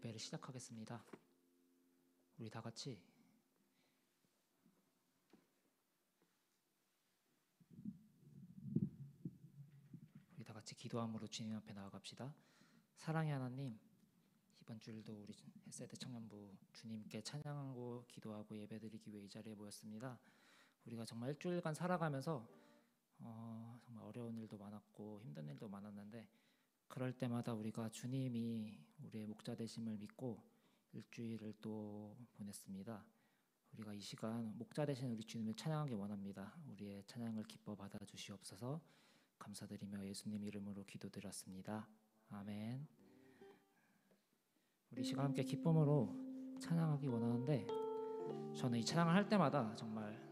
예배를 시작하겠습니다. 우리 다 같이 기도함으로 주님 앞에 나아갑시다. 사랑의 하나님, 이번 주일도 우리 햇세대 청년부 주님께 찬양하고 기도하고 예배드리기 위해 이 자리에 모였습니다. 우리가 정말 일주일간 살아가면서 정말 어려운 일도 많았고 힘든 일도 많았는데, 그럴 때마다 우리가 주님이 우리의 목자 되심을 믿고 일주일을 또 보냈습니다. 우리가 이 시간 목자 되신 우리 주님을 찬양하기 원합니다. 우리의 찬양을 기뻐 받아주시옵소서. 감사드리며 예수님 이름으로 기도드렸습니다. 아멘. 우리 시간 함께 기쁨으로 찬양하기 원하는데, 저는 이 찬양을 할 때마다 정말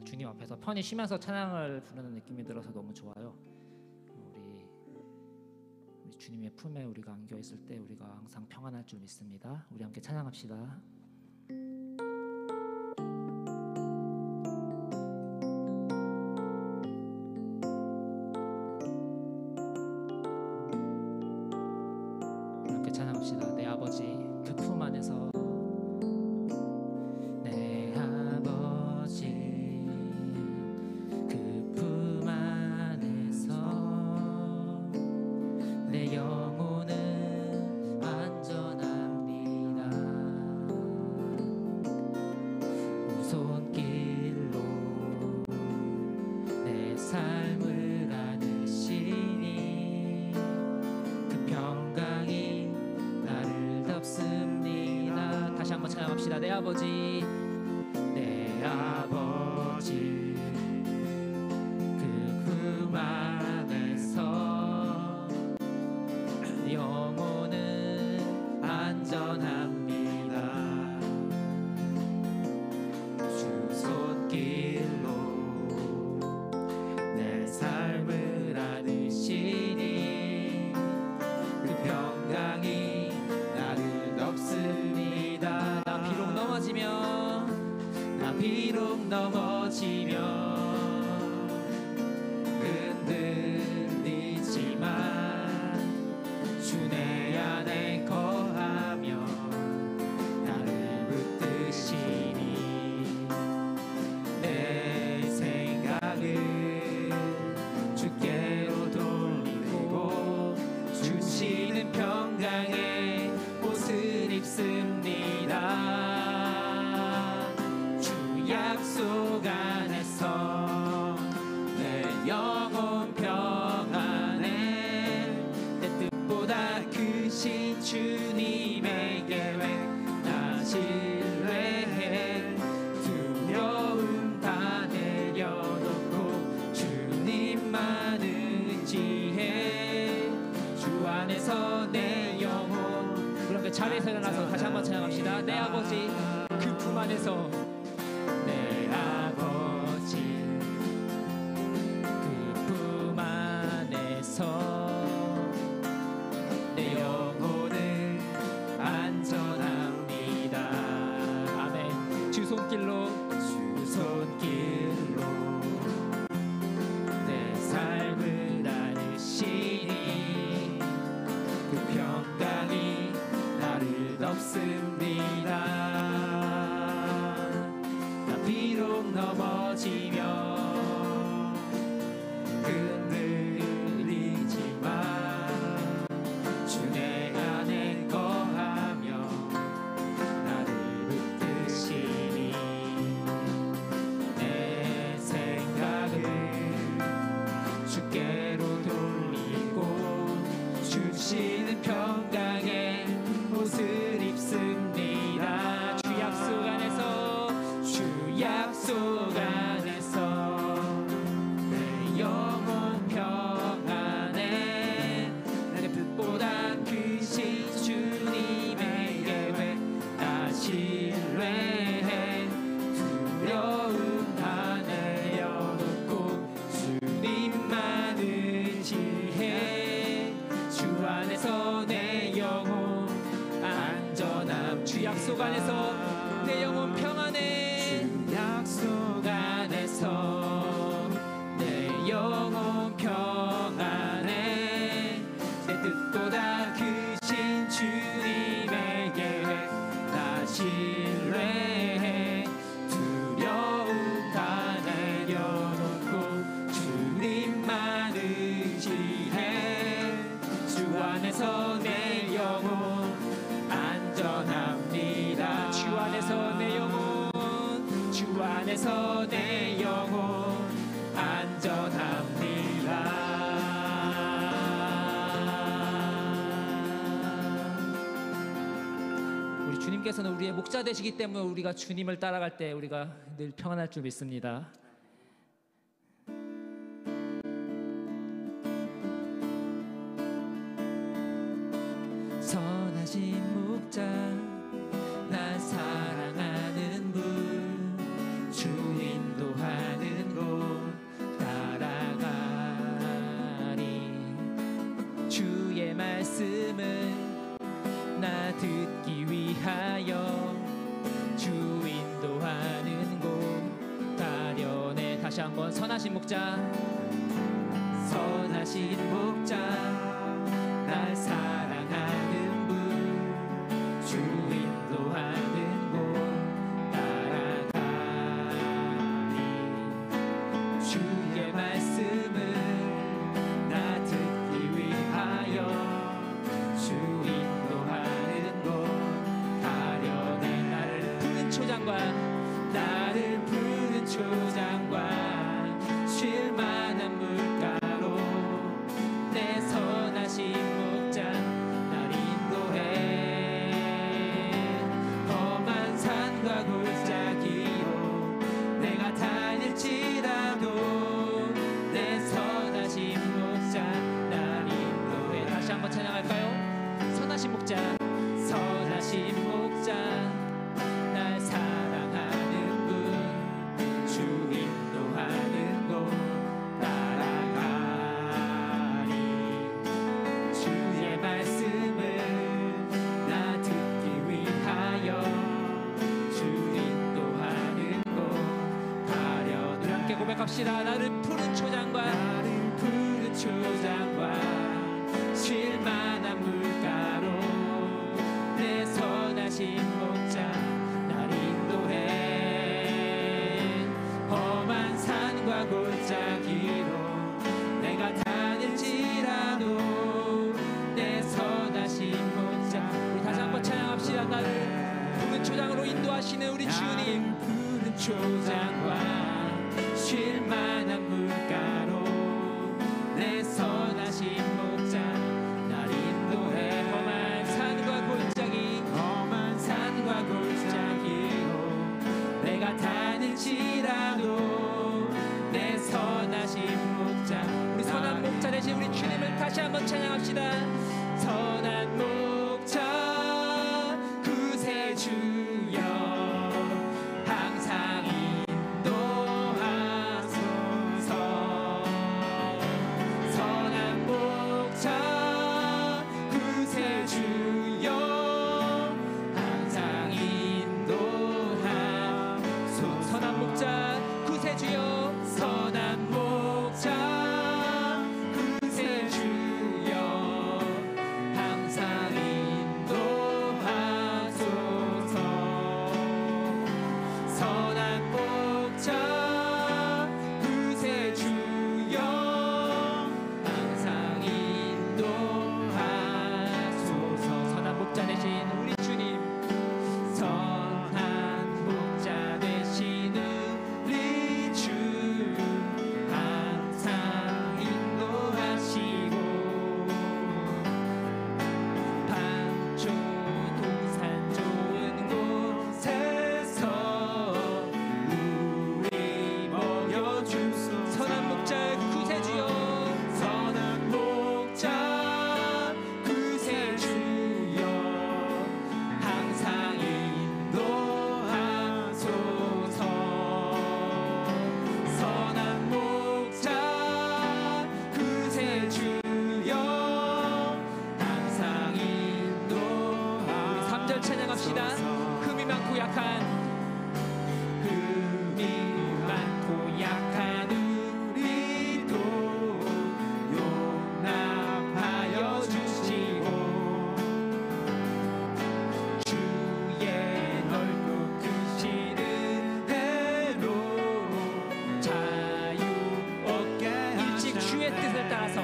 주님 앞에서 편히 쉬면서 찬양을 부르는 느낌이 들어서 너무 좋아요. 우리 주님의 품에 우리가 안겨 있을 때 우리가 항상 평안할 줄 믿습니다. 우리 함께 찬양합시다. 내 아버지 그 품 안에서, 내 아버지 그 품 안에서 내 영혼은 안전합니다. 우손길로 내 삶을 가르시니 그 평강이 습니다. 다시 한번 찬양합시다. 내 아버지, 내 아버지 그 품 안에서 영혼은 안전합니다. 주 손길로 내 삶을 안으시니 그 평강이 없습니다. 나 비록 넘어지며 흔들리지만 주 내 안에 거하며 나를 붙드시니 내 생각을 주께로 돌리고 주시는 평강에 옷을 입습니다. 주 약속 안에서 내 영혼 평안해. 내 뜻보다 크신 주님의 계획 나 신뢰해. 두려움 다 내려놓고 주님만 의지해. 주 안에서 내 영혼, 그렇게 자리에서 일어나서 다시 한번 찬양합시다. 내 아버지 그 품 안에서, 내 아버지 그 품 안에서 내 영혼은 안전합니다. 아멘. 주 손길로 내 삶을 안으시니 그 평강이 나를 덮습니다. 나 비록 넘어지며 흔들리지만 주 내 안에 거하며 나를 붙드시니 내 생각을 주께로 돌리고 주시는 평강에 옷을 입습니다. 주 약속 안에서 내 영혼 평안해. 내 뜻보다 크신 주님의 계획 나 신뢰해. 두려움 다 내려놓고 주님만 의지해. 주 안에서 내 영혼 안전함. 주 약속 안에서 내 영혼 평안해. 주 약속 안에서 내 영혼 평안해. 내 뜻보다 그 주님께서는 우리의 목자 되시기 때문에 우리가 주님을 따라갈 때 우리가 늘 평안할 줄 믿습니다. 선하신 목자 날 사랑하는 분 주 인도하는 곳 따라가리 주의 말씀을 나 듣기 위하여 주 인도하는 곳 가려내. 다시 한번 선하신 목자 선하신 목자 날 사랑하는 분 주 인도하는 곳 따라가리 주의 말씀을 나 듣기 위하여 주 인도하는 곳 가려내. 나를 푸른 초장과 나를 푸른 초장과 쉴 만한 물가로 내 선하신 목자 날 인도해. 험한 산과 골짜기로 내가 다닐지라도 내 선하신 목자 날 인도해. 다시 한번 찬양할까요? 선하신 목자 선하신 목자 날 사랑하는 분 주 인도하는 곳 따라가리 주의 말씀을 나 듣기 위하여 주 인도하는 곳 가려내. 함께 고백합시다. 나를 푸른 초장과 쉴 만한 물가로 내 선하신 목자 날 인도해. 험한 산과 골짜기로 내가 다닐지라도 내 선하신 목자. 우리 다시 한번 찬양합시다. 나를 푸른 초장으로 인도하시는 우리 주님. 푸른 초장과 쉴 만한 물가로 내 선하신 목자 날 인도해. 험한 산과 골짜기로 내가 다닐지라도 내 선하신 목자. 우리 선한 목자 되신 우리 주님을 다시 한번 찬양합시다. 선한 목자 구세주여 항상 인도하소서. 선한 목자 구세주여 항상 인도하소서. 선한 목자 구세주여 선한 목자 구세주여 항상 인도하소서. 선한 목자 구세주여 항상 인도하소서. 선한 목자 되신 우리 주님. 선한 목자 되신 우리 주 항상 인도하시고 반초 동산 좋은 곳에서 우리 먹여주소. 선한 목자 구세주여 선한 목자 구세주여 항상 인도하소서. 선한 목자 구세주여 항상 인도하소서. 우리 3절 찬양합시다. 흠이 많고 약한 우리도 용납하여 주시고 주의 넓고 크시는 대로 자유 얻게 일찍 주의 뜻을 따라서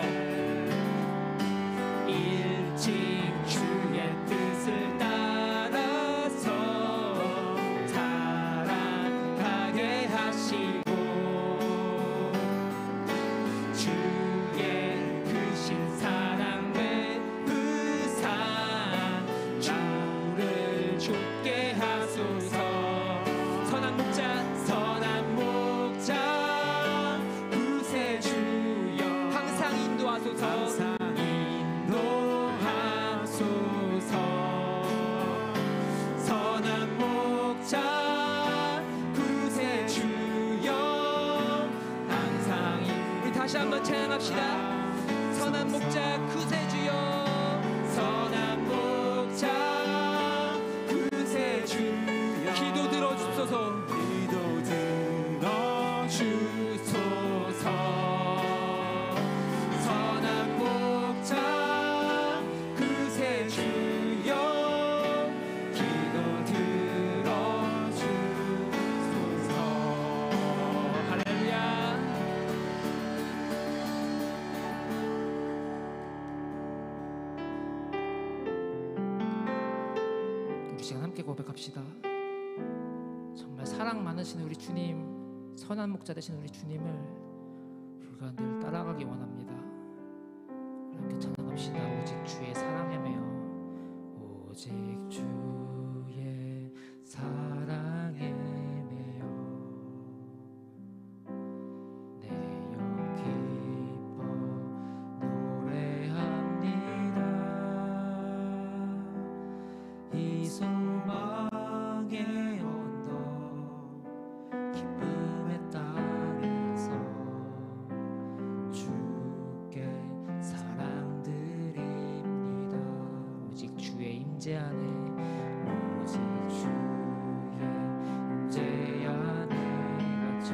일찍 주의 뜻을 따라서 살아가게 하시고 주의 크신 사랑 베푸사 주를 좁게 주소서 인도하소서 선한 목자 구세주여 항상 우리 다시 한번 찬양합시다. 선한 목자 구세주여 선한 목자 구세주여 기도 들어주소서 기도 들어주소서 선한 목자 구세주여 기도 들어주소서 할렐루야. 우리 시간 함께 고백합시다. 정말 사랑 많으신 우리 주님, 선한 목자 되신 우리 주님을 우리가 늘 따라가기 원합니다. 함께 찬양합시다. 오직 주의 사랑에 매여 오직 주의 사랑에 매여 내 영 기뻐 노래합니다. 이 소망의 언덕 기쁨의 땅에서 주께 사랑드립니다. 오직 주의 임재 안에 오직 주의 임재 안에 갇혀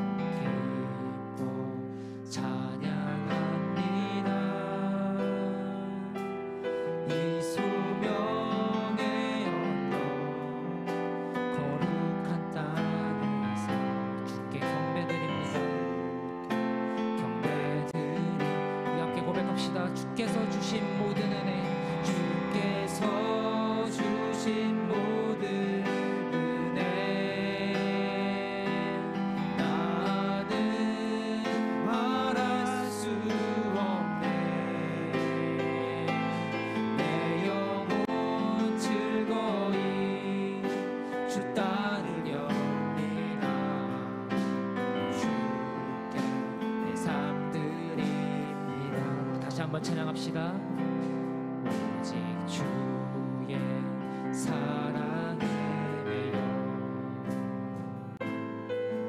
내 영 기뻐 찬양합니다. 이 소명의 언덕 거룩한 땅에서 주께 경배드립니다. 경배드립니다. 우리 함께 고백합시다. 주께서 주신 모든 은혜 주께서 주신 모든 은혜 나는 말할 수 없네. 내 영혼 즐거이 주 따르렵니다. 주께 내 삶 드립니다. 다시 한번 찬양합시다. 오직 주의 사랑에 매여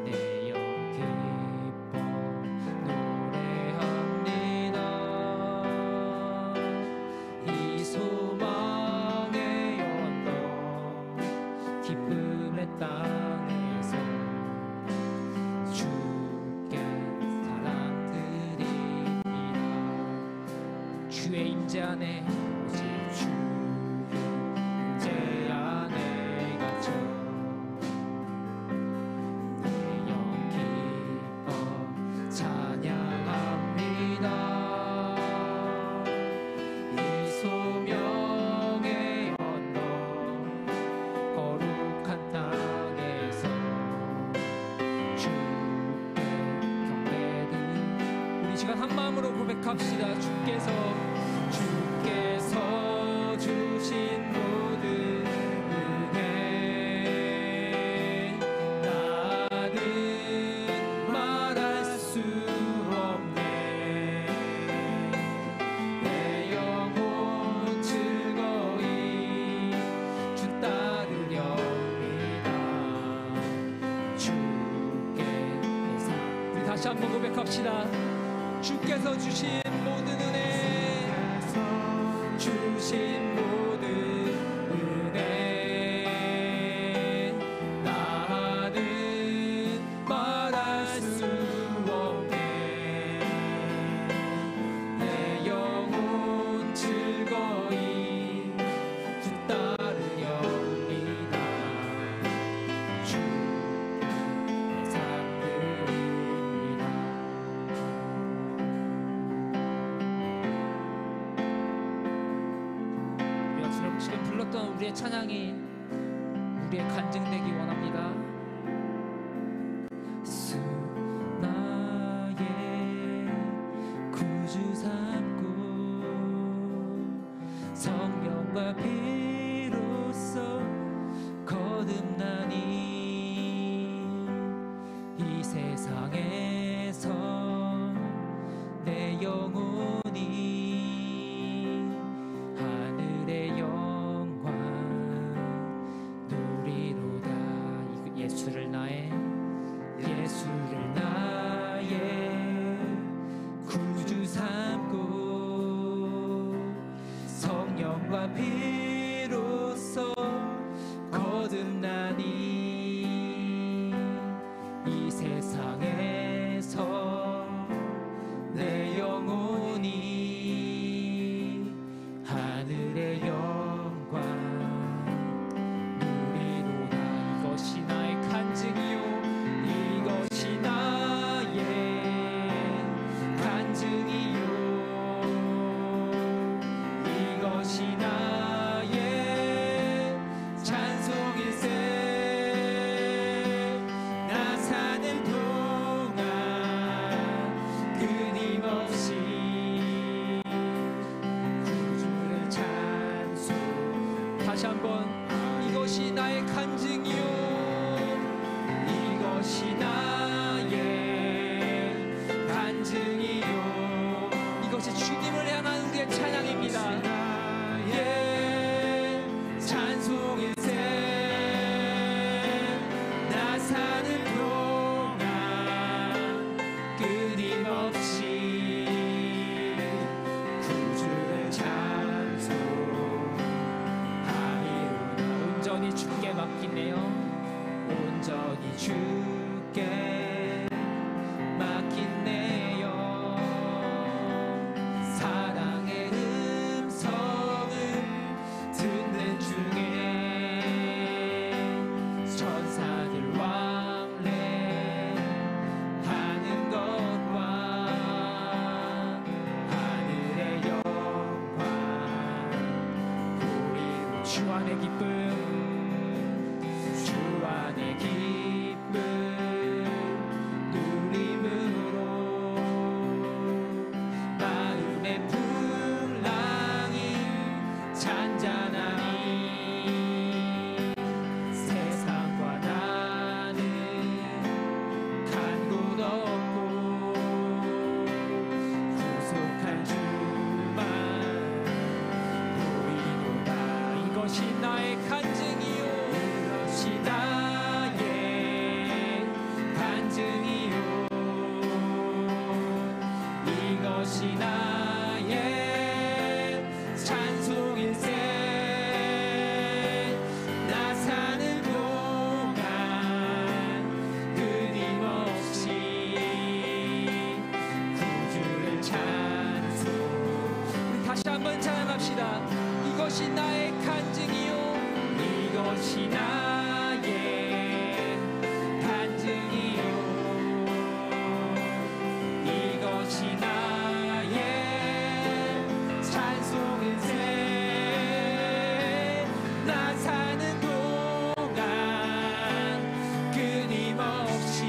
내 영 기뻐 노래합니다. 이 소망의 언덕 기쁨의 땅에서 주께 사랑드립니다. 주의 임재 안에 오직 주의 임재 안에 갇혀 내 영 기뻐 찬양합니다. 이 소명의 언덕 거룩한 땅에서 주께 경배드립니다. 우리 시간 한 마음으로 고백합시다. 주께서 주신 모든 은혜 나는 말할 수 없네. 내 영혼 즐거이 주 따르렵니다. 주께 내 삶. 우리 다시 한번 고백합시다. 주께서 주신 모든 은혜 주신 모든 은혜 나는 말할 수 없네. 내 영혼 즐거이 주 따르렵니다. 주께 내 삶 드립니다. 지금 불렀던 우리의 찬양이 우리의 간증되기 원합니다. 수 나의 구주 삼고 성령과 피로써 거듭나니 이 세상에서 나의 간증이요 이것이 나의 간증이요 이것이 나의 찬송일세 나 사는 동안 끊임없이 구주를 찬송 우리 다시 한번 찬양합시다. 이것이 나의 간증이요 이것이 나의 간증이요 이것이 나의 찬송일세 나 사는 동안 끊임없이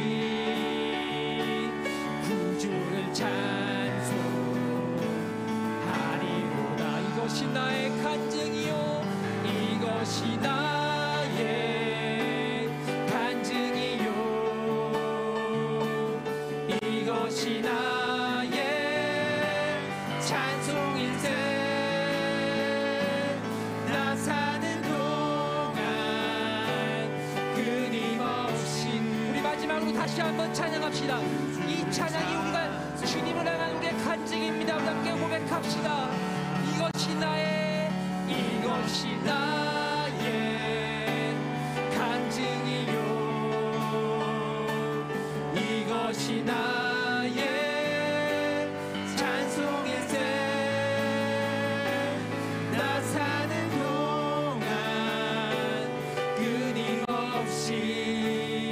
구주를 찬송하리로다 이것이 나의 간증이요 이것이 나의 간증이요 이것이 나의 찬송일세 나 사는 동안 끊임없이 우리 마지막으로 다시 한번 찬양합시다. 이 찬양이 우리가 주님을 향한 우리의 간증입니다. 우리 함께 고백합시다. 이것이 나의 간증이요 이것이 나의 찬송일세 나 사는 동안 끊임없이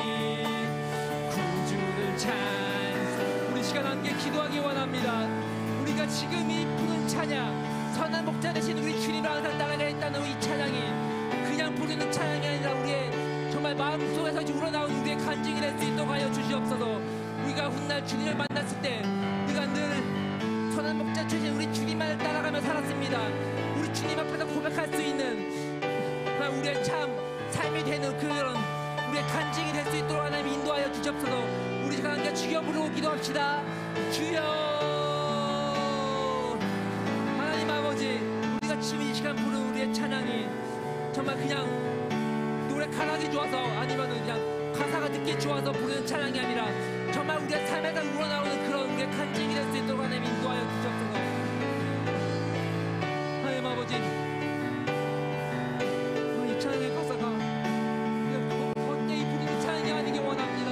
구주를 찬송 우리 시간 함께 기도하기 원합니다. 우리가 지금 이 부른 찬양 선한 목자 되신 우리 주님을 항상 따라가겠다는 이 찬양이 그냥 부르는 찬양이 아니라 우리의 정말 마음속에서 우러나온 우리의 간증이 될 수 있도록 하여 주시옵소서. 우리가 훗날 주님을 만났을 때 우리가 늘 선한 목자 되신 우리 주님만을 따라가며 살았습니다. 우리 주님 앞에서 고백할 수 있는 정말 우리의 참 삶이 되는 그런 우리의 간증이 될 수 있도록 하나님 인도하여 주시옵소서. 우리 시간 함께 주여 부르고 기도합시다. 주여 우리가 지금 이 시간 부르는 우리의 찬양이 정말 그냥 노래 가락이 좋아서 아니면 그냥 가사가 듣기 좋아서 부르는 찬양이 아니라 정말 우리의 삶에서 우러나오는 그런 우리의 간증이 될 수 있도록 하나님 인도하여 주셨소서. 하나님 아버지 이 찬양의 가사가 헛되이 부르는 찬양이 아니길 원합니다.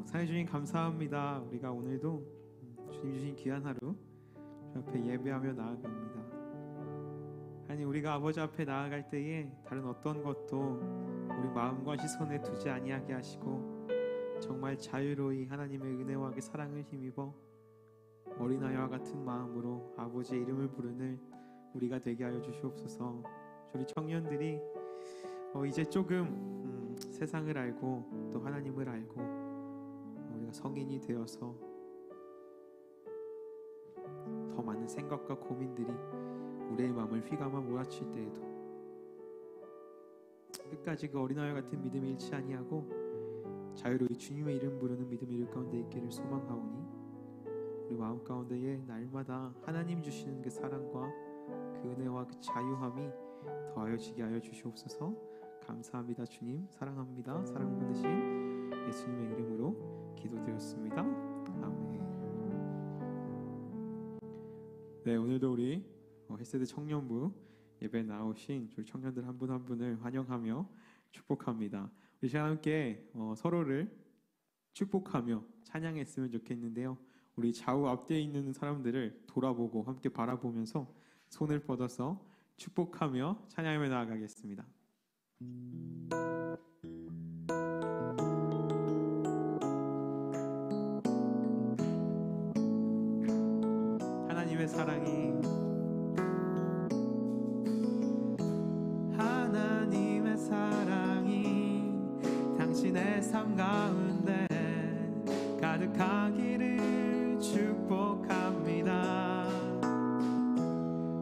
사랑해 주님 감사합니다. 우리가 오늘도 주님 주신 귀한 하루 주 앞에 예배하며 나아갑니다. 하나님, 우리가 아버지 앞에 나아갈 때에 다른 어떤 것도 우리 마음과 시선에 두지 아니하게 하시고 정말 자유로이 하나님의 은혜와 그 사랑을 힘입어 어린아이와 같은 마음으로 아버지의 이름을 부르는 우리가 되게 하여 주시옵소서. 우리 청년들이 이제 조금 세상을 알고 또 하나님을 알고 우리가 성인이 되어서 더 많은 생각과 고민들이 우리의 마음을 휘감아 몰아칠 때에도 끝까지 그 어린아이와 같은 믿음을 잃지 아니하고 자유로이 주님의 이름 부르는 믿음이 이룰 가운데 있기를 소망하오니 우리 마음 가운데에 날마다 하나님 주시는 그 사랑과 그 은혜와 그 자유함이 더하여지게 하여 주시옵소서. 감사합니다. 주님 사랑합니다. 사랑 받으신 예수님의 이름으로 기도드렸습니다. 아멘. 네, 오늘도 우리 햇세드 청년부 예배 나오신 저희 청년들 한 분 한 분을 환영하며 축복합니다. 우리 시간 함께 서로를 축복하며 찬양했으면 좋겠는데요. 우리 좌우 앞뒤에 있는 사람들을 돌아보고 함께 바라보면서 손을 뻗어서 축복하며 찬양하며 나아가겠습니다. 하나님의 사랑이 당신의 삶 가운데 가득하기를 축복합니다.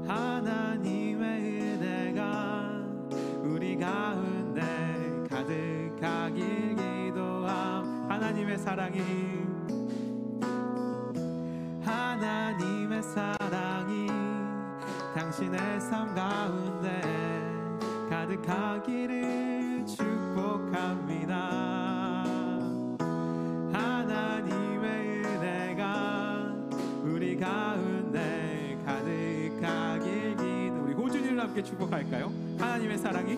하나님의 은혜가 우리 가운데 가득하길 기도함. 하나님의 사랑이 당신의 삶 가운데 가득하기를 축복합니다. 하나님의 은혜가 우리 가운데 가득하길 기도. 우리 호준이를 함께 축복할까요? 하나님의 사랑이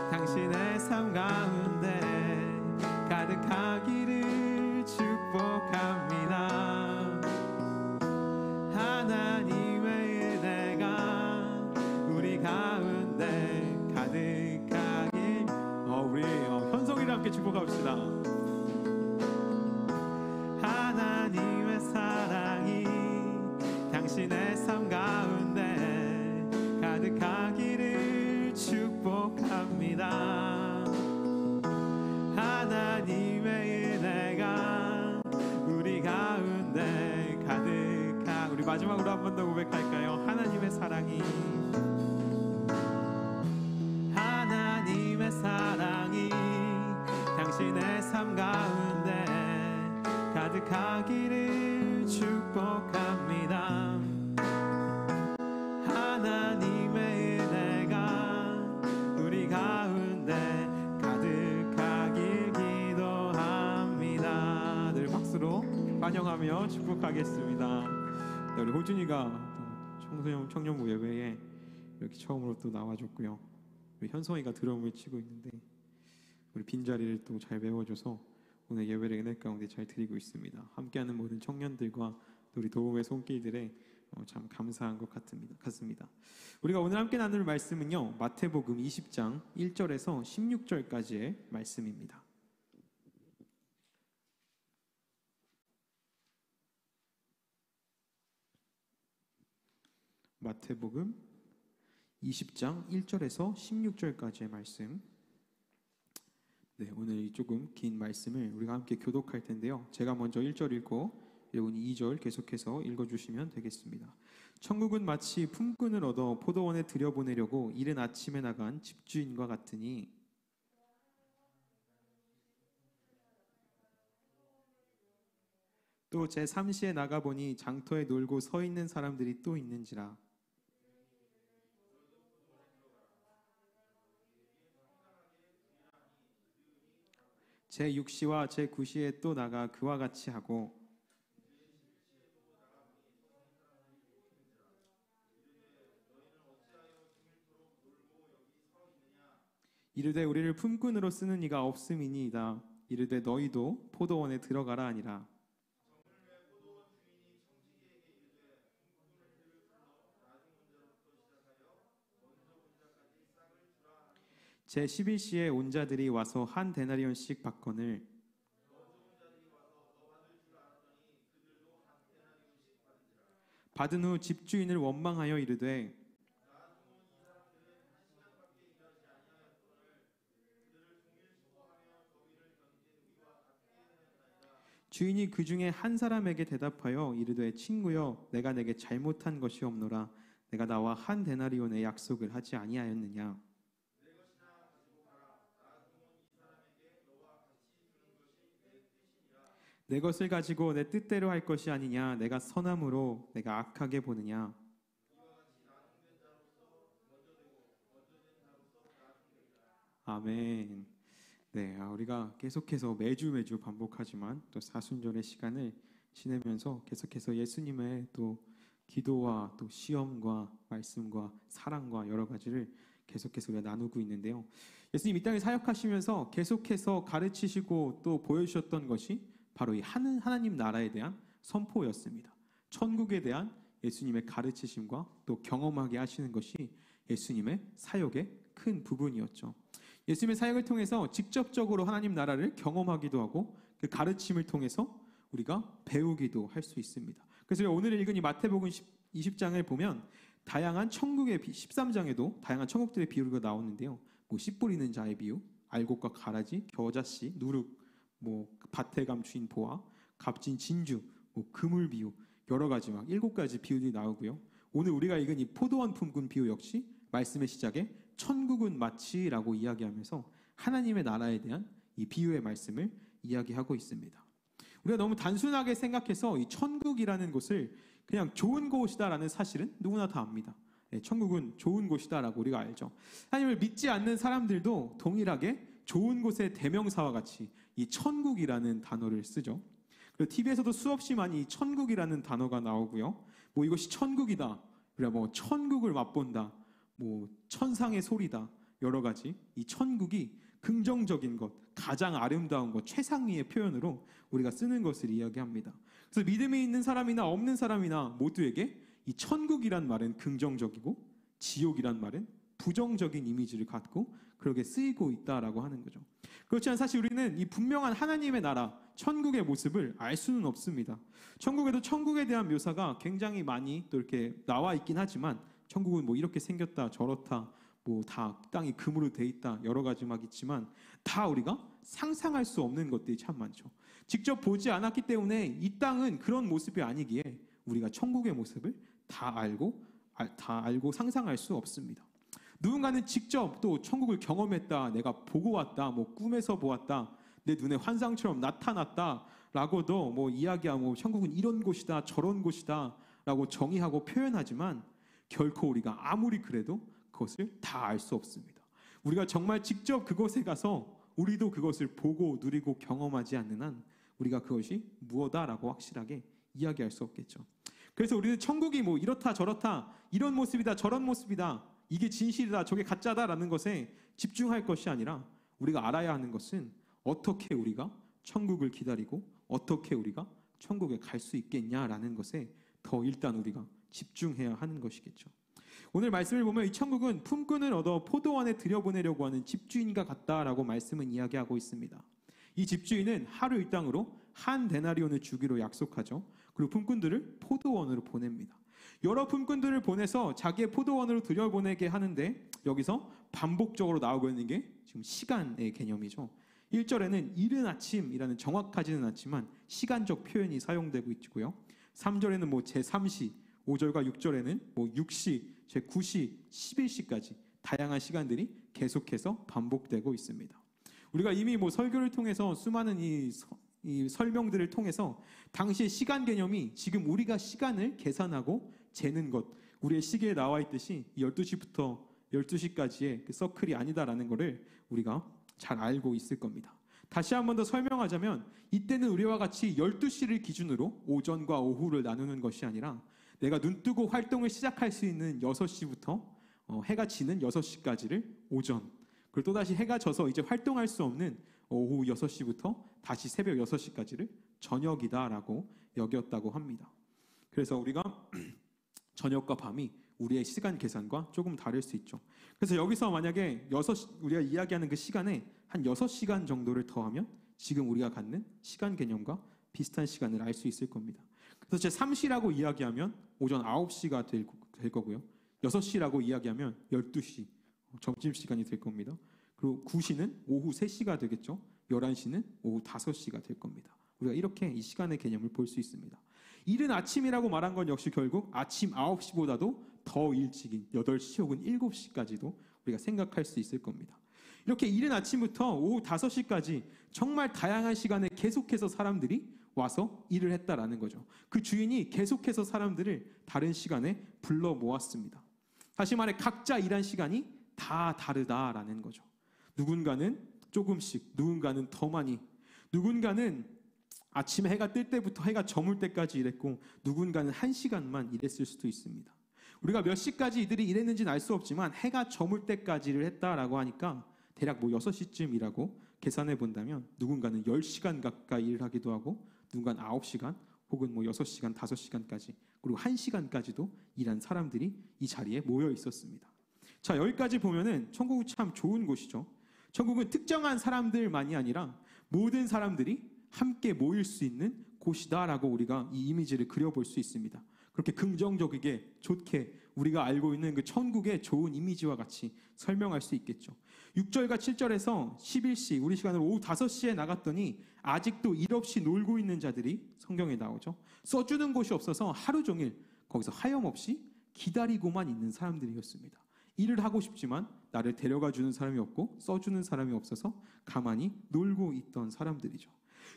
당신의 삶 가운데 가득하기를 축복합니다. 하나님의 은혜가 우리 가운데 가득하길. 우리 현성이를 함께 축복합시다. 하나님의 사랑이 당신의 삶 가운데 가득하기를 축복합니다. 하나님의 은혜가 우리 가운데 가득하. 우리 마지막으로 한 번 더 고백할까요? 하나님의 사랑이 당신의 삶 가운데 가득하기를 축복합니다. 하나님의 은혜가 우리 가운데 가득하길 기도합니다. 늘 박수로 환영하며 축복하겠습니다. 우리 호준이가 청년부 예배에 이렇게 처음으로 또 나와줬고요. 우리 현성이가 드럼을 치고 있는데 우리 빈자리를 또 잘 메워줘서 오늘 예배를 은혜 가운데 잘 드리고 있습니다. 함께하는 모든 청년들과 또 우리 도움의 손길들에 참 감사한 것 같습니다. 우리가 오늘 함께 나눌 말씀은요, 마태복음 20장 1절에서 16절까지의 말씀입니다. 마태복음 20장 1절에서 16절까지의 말씀. 네, 오늘 조금 긴 말씀을 우리가 함께 교독할 텐데요. 제가 먼저 1절 읽고 여러분이 2절 계속해서 읽어주시면 되겠습니다. 천국은 마치 품꾼을 얻어 포도원에 들여보내려고 이른 아침에 나간 집주인과 같으니 또 제3시에 나가보니 장터에 놀고 서 있는 사람들이 또 있는지라. 제6시와 제9시에 또 나가 그와 같이 하고 이르되 우리를 품꾼으로 쓰는 이가 없음이니이다. 이르되 너희도 포도원에 들어가라 하니라. 제11시에 온 자들이 와서 한 데나리온씩 받거늘 받은 후 집주인을 원망하여 이르되 주인이 그 중에 한 사람에게 대답하여 이르되 친구여 내가 내게 잘못한 것이 없노라. 내가 나와 한 데나리온의 약속을 하지 아니하였느냐. 내 것을 가지고 내 뜻대로 할 것이 아니냐. 내가 선함으로 내가 악하게 보느냐. 아멘. 네, 우리가 계속해서 매주 반복하지만 또 사순절의 시간을 지내면서 계속해서 예수님의 또 기도와 또 시험과 말씀과 사랑과 여러 가지를 계속해서 우리가 나누고 있는데요. 예수님 이 땅에 사역하시면서 계속해서 가르치시고 또 보여주셨던 것이 바로 이 하나님 나라에 대한 선포였습니다. 천국에 대한 예수님의 가르치심과 또 경험하게 하시는 것이 예수님의 사역의 큰 부분이었죠. 예수님의 사역을 통해서 직접적으로 하나님 나라를 경험하기도 하고 그 가르침을 통해서 우리가 배우기도 할 수 있습니다. 그래서 오늘 읽은 이 마태복음 20장을 보면 다양한 천국의 13장에도 다양한 천국들의 비유가 나오는데요. 뭐 씨 뿌리는 자의 비유, 알곡과 가라지, 겨자씨, 누룩, 뭐 밭에 감추인 보아, 값진 진주, 뭐 그물 비유, 여러 가지 막 7가지 비유들이 나오고요. 오늘 우리가 읽은 이 포도원 품꾼 비유 역시 말씀의 시작에 천국은 마치라고 이야기하면서 하나님의 나라에 대한 이 비유의 말씀을 이야기하고 있습니다. 우리가 너무 단순하게 생각해서 이 천국이라는 곳을 그냥 좋은 곳이다라는 사실은 누구나 다 압니다. 천국은 좋은 곳이다라고 우리가 알죠. 하나님을 믿지 않는 사람들도 동일하게 좋은 곳의 대명사와 같이 이 천국이라는 단어를 쓰죠. 그리고 TV에서도 수없이 많이 이 천국이라는 단어가 나오고요. 뭐 이것이 천국이다, 그래 뭐 천국을 맛본다, 뭐 천상의 소리다, 여러 가지 이 천국이 긍정적인 것, 가장 아름다운 것, 최상위의 표현으로 우리가 쓰는 것을 이야기합니다. 그래서 믿음이 있는 사람이나 없는 사람이나 모두에게 이 천국이란 말은 긍정적이고 지옥이란 말은 부정적인 이미지를 갖고 그렇게 쓰이고 있다라고 하는 거죠. 그렇지만 사실 우리는 이 분명한 하나님의 나라, 천국의 모습을 알 수는 없습니다. 천국에도 천국에 대한 묘사가 굉장히 많이 또 이렇게 나와 있긴 하지만 천국은 뭐 이렇게 생겼다, 저렇다, 뭐 다 땅이 금으로 돼 있다, 여러 가지 막 있지만 다 우리가 상상할 수 없는 것들이 참 많죠. 직접 보지 않았기 때문에 이 땅은 그런 모습이 아니기에 우리가 천국의 모습을 다 알고 상상할 수 없습니다. 누군가는 직접 또 천국을 경험했다, 내가 보고 왔다, 뭐 꿈에서 보았다, 내 눈에 환상처럼 나타났다라고도 뭐 이야기하고 천국은 이런 곳이다, 저런 곳이다라고 정의하고 표현하지만 결코 우리가 아무리 그래도 그것을 다 알 수 없습니다. 우리가 정말 직접 그곳에 가서 우리도 그것을 보고 누리고 경험하지 않는 한 우리가 그것이 무엇다라고 확실하게 이야기할 수 없겠죠. 그래서 우리는 천국이 뭐 이렇다 저렇다, 이런 모습이다 저런 모습이다, 이게 진실이다 저게 가짜다라는 것에 집중할 것이 아니라 우리가 알아야 하는 것은 어떻게 우리가 천국을 기다리고 어떻게 우리가 천국에 갈 수 있겠냐라는 것에 더 일단 우리가 집중해야 하는 것이겠죠. 오늘 말씀을 보면 이 천국은 품꾼을 얻어 포도원에 들여보내려고 하는 집주인과 같다라고 말씀은 이야기하고 있습니다. 이 집주인은 하루 일당으로 한 데나리온을 주기로 약속하죠. 그리고 품꾼들을 포도원으로 보냅니다. 여러 품꾼들을 보내서 자기의 포도원으로 들여보내게 하는데 여기서 반복적으로 나오고 있는 게 지금 시간의 개념이죠. 1절에는 이른 아침이라는 정확하지는 않지만 시간적 표현이 사용되고 있고요. 3절에는 뭐 제3시, 5절과 6절에는 뭐 6시, 제9시, 11시까지 다양한 시간들이 계속해서 반복되고 있습니다. 우리가 이미 뭐 설교를 통해서 수많은 이 설명들을 통해서 당시의 시간 개념이 지금 우리가 시간을 계산하고 재는 것, 우리의 시계에 나와 있듯이 12시부터 12시까지의 그 서클이 아니다라는 것을 우리가 잘 알고 있을 겁니다. 다시 한 번 더 설명하자면 이때는 우리와 같이 12시를 기준으로 오전과 오후를 나누는 것이 아니라 내가 눈뜨고 활동을 시작할 수 있는 6시부터 해가 지는 6시까지를 오전, 그리고 또다시 해가 져서 이제 활동할 수 없는 오후 6시부터 다시 새벽 6시까지를 저녁이다라고 여겼다고 합니다. 그래서 우리가 저녁과 밤이 우리의 시간 계산과 조금 다를 수 있죠. 그래서 여기서 만약에 우리가 이야기하는 그 시간에 한 6시간 정도를 더하면 지금 우리가 갖는 시간 개념과 비슷한 시간을 알 수 있을 겁니다. 그래서 제3시라고 이야기하면 오전 9시가 될 거고요. 6시라고 이야기하면 12시, 점심시간이 될 겁니다. 그리고 9시는 오후 3시가 되겠죠. 11시는 오후 5시가 될 겁니다. 우리가 이렇게 이 시간의 개념을 볼 수 있습니다. 이른 아침이라고 말한 건 역시 결국 아침 9시보다도 더 일찍인 8시 혹은 7시까지도 우리가 생각할 수 있을 겁니다. 이렇게 이른 아침부터 오후 5시까지 정말 다양한 시간에 계속해서 사람들이 와서 일을 했다라는 거죠. 그 주인이 계속해서 사람들을 다른 시간에 불러 모았습니다. 다시 말해 각자 일한 시간이 다 다르다라는 거죠. 누군가는 조금씩, 누군가는 더 많이, 누군가는 아침에 해가 뜰 때부터 해가 저물 때까지 일했고 누군가는 1시간만 일했을 수도 있습니다. 우리가 몇 시까지 이들이 일했는지는 알 수 없지만 해가 저물 때까지 일을 했다라고 하니까 대략 뭐 6시쯤 일하고 계산해 본다면 누군가는 10시간 가까이 일을 하기도 하고 누군가는 9시간 혹은 뭐 6시간, 5시간까지 그리고 1시간까지도 일한 사람들이 이 자리에 모여 있었습니다. 자, 여기까지 보면은 천국은 참 좋은 곳이죠. 천국은 특정한 사람들만이 아니라 모든 사람들이 함께 모일 수 있는 곳이다라고 우리가 이 이미지를 그려볼 수 있습니다. 그렇게 긍정적이게 좋게 우리가 알고 있는 그 천국의 좋은 이미지와 같이 설명할 수 있겠죠. 6절과 7절에서 11시 우리 시간으로 오후 5시에 나갔더니 아직도 일 없이 놀고 있는 자들이 성경에 나오죠. 써주는 곳이 없어서 하루 종일 거기서 하염없이 기다리고만 있는 사람들이었습니다. 일을 하고 싶지만 나를 데려가 주는 사람이 없고 써주는 사람이 없어서 가만히 놀고 있던 사람들이죠.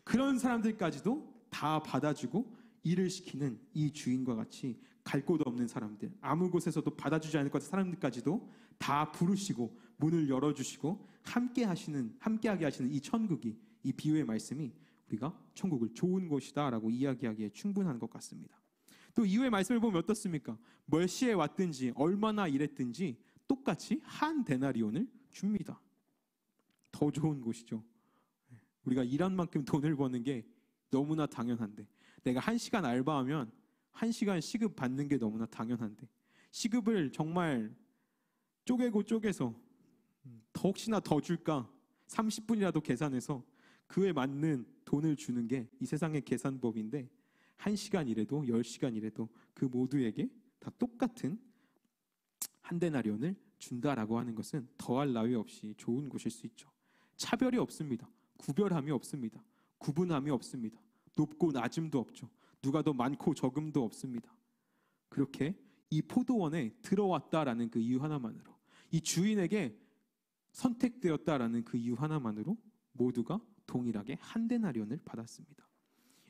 그런 사람들까지도 다 받아주고 일을 시키는 이 주인과 같이 갈 곳 없는 사람들, 아무 곳에서도 받아주지 않을 것 같은 사람들까지도 다 부르시고 문을 열어주시고 함께하게 하시는 이 천국이, 이 비유의 말씀이 우리가 천국을 좋은 곳이다라고 이야기하기에 충분한 것 같습니다. 또 이후의 말씀을 보면 어떻습니까? 몇 시에 왔든지 얼마나 일했든지 똑같이 한 데나리온을 줍니다. 더 좋은 곳이죠. 우리가 일한 만큼 돈을 버는 게 너무나 당연한데, 내가 1시간 알바하면 1시간 시급 받는 게 너무나 당연한데, 시급을 정말 쪼개서 혹시나 더 줄까 30분이라도 계산해서 그에 맞는 돈을 주는 게 이 세상의 계산법인데, 1시간 일해도 10시간 일해도 그 모두에게 다 똑같은 한 데나리온을 준다라고 하는 것은 더할 나위 없이 좋은 곳일 수 있죠. 차별이 없습니다. 구별함이 없습니다. 구분함이 없습니다. 높고 낮음도 없죠. 누가 더 많고 적음도 없습니다. 그렇게 이 포도원에 들어왔다라는 그 이유 하나만으로, 이 주인에게 선택되었다라는 그 이유 하나만으로 모두가 동일하게 한 데나리온을 받았습니다.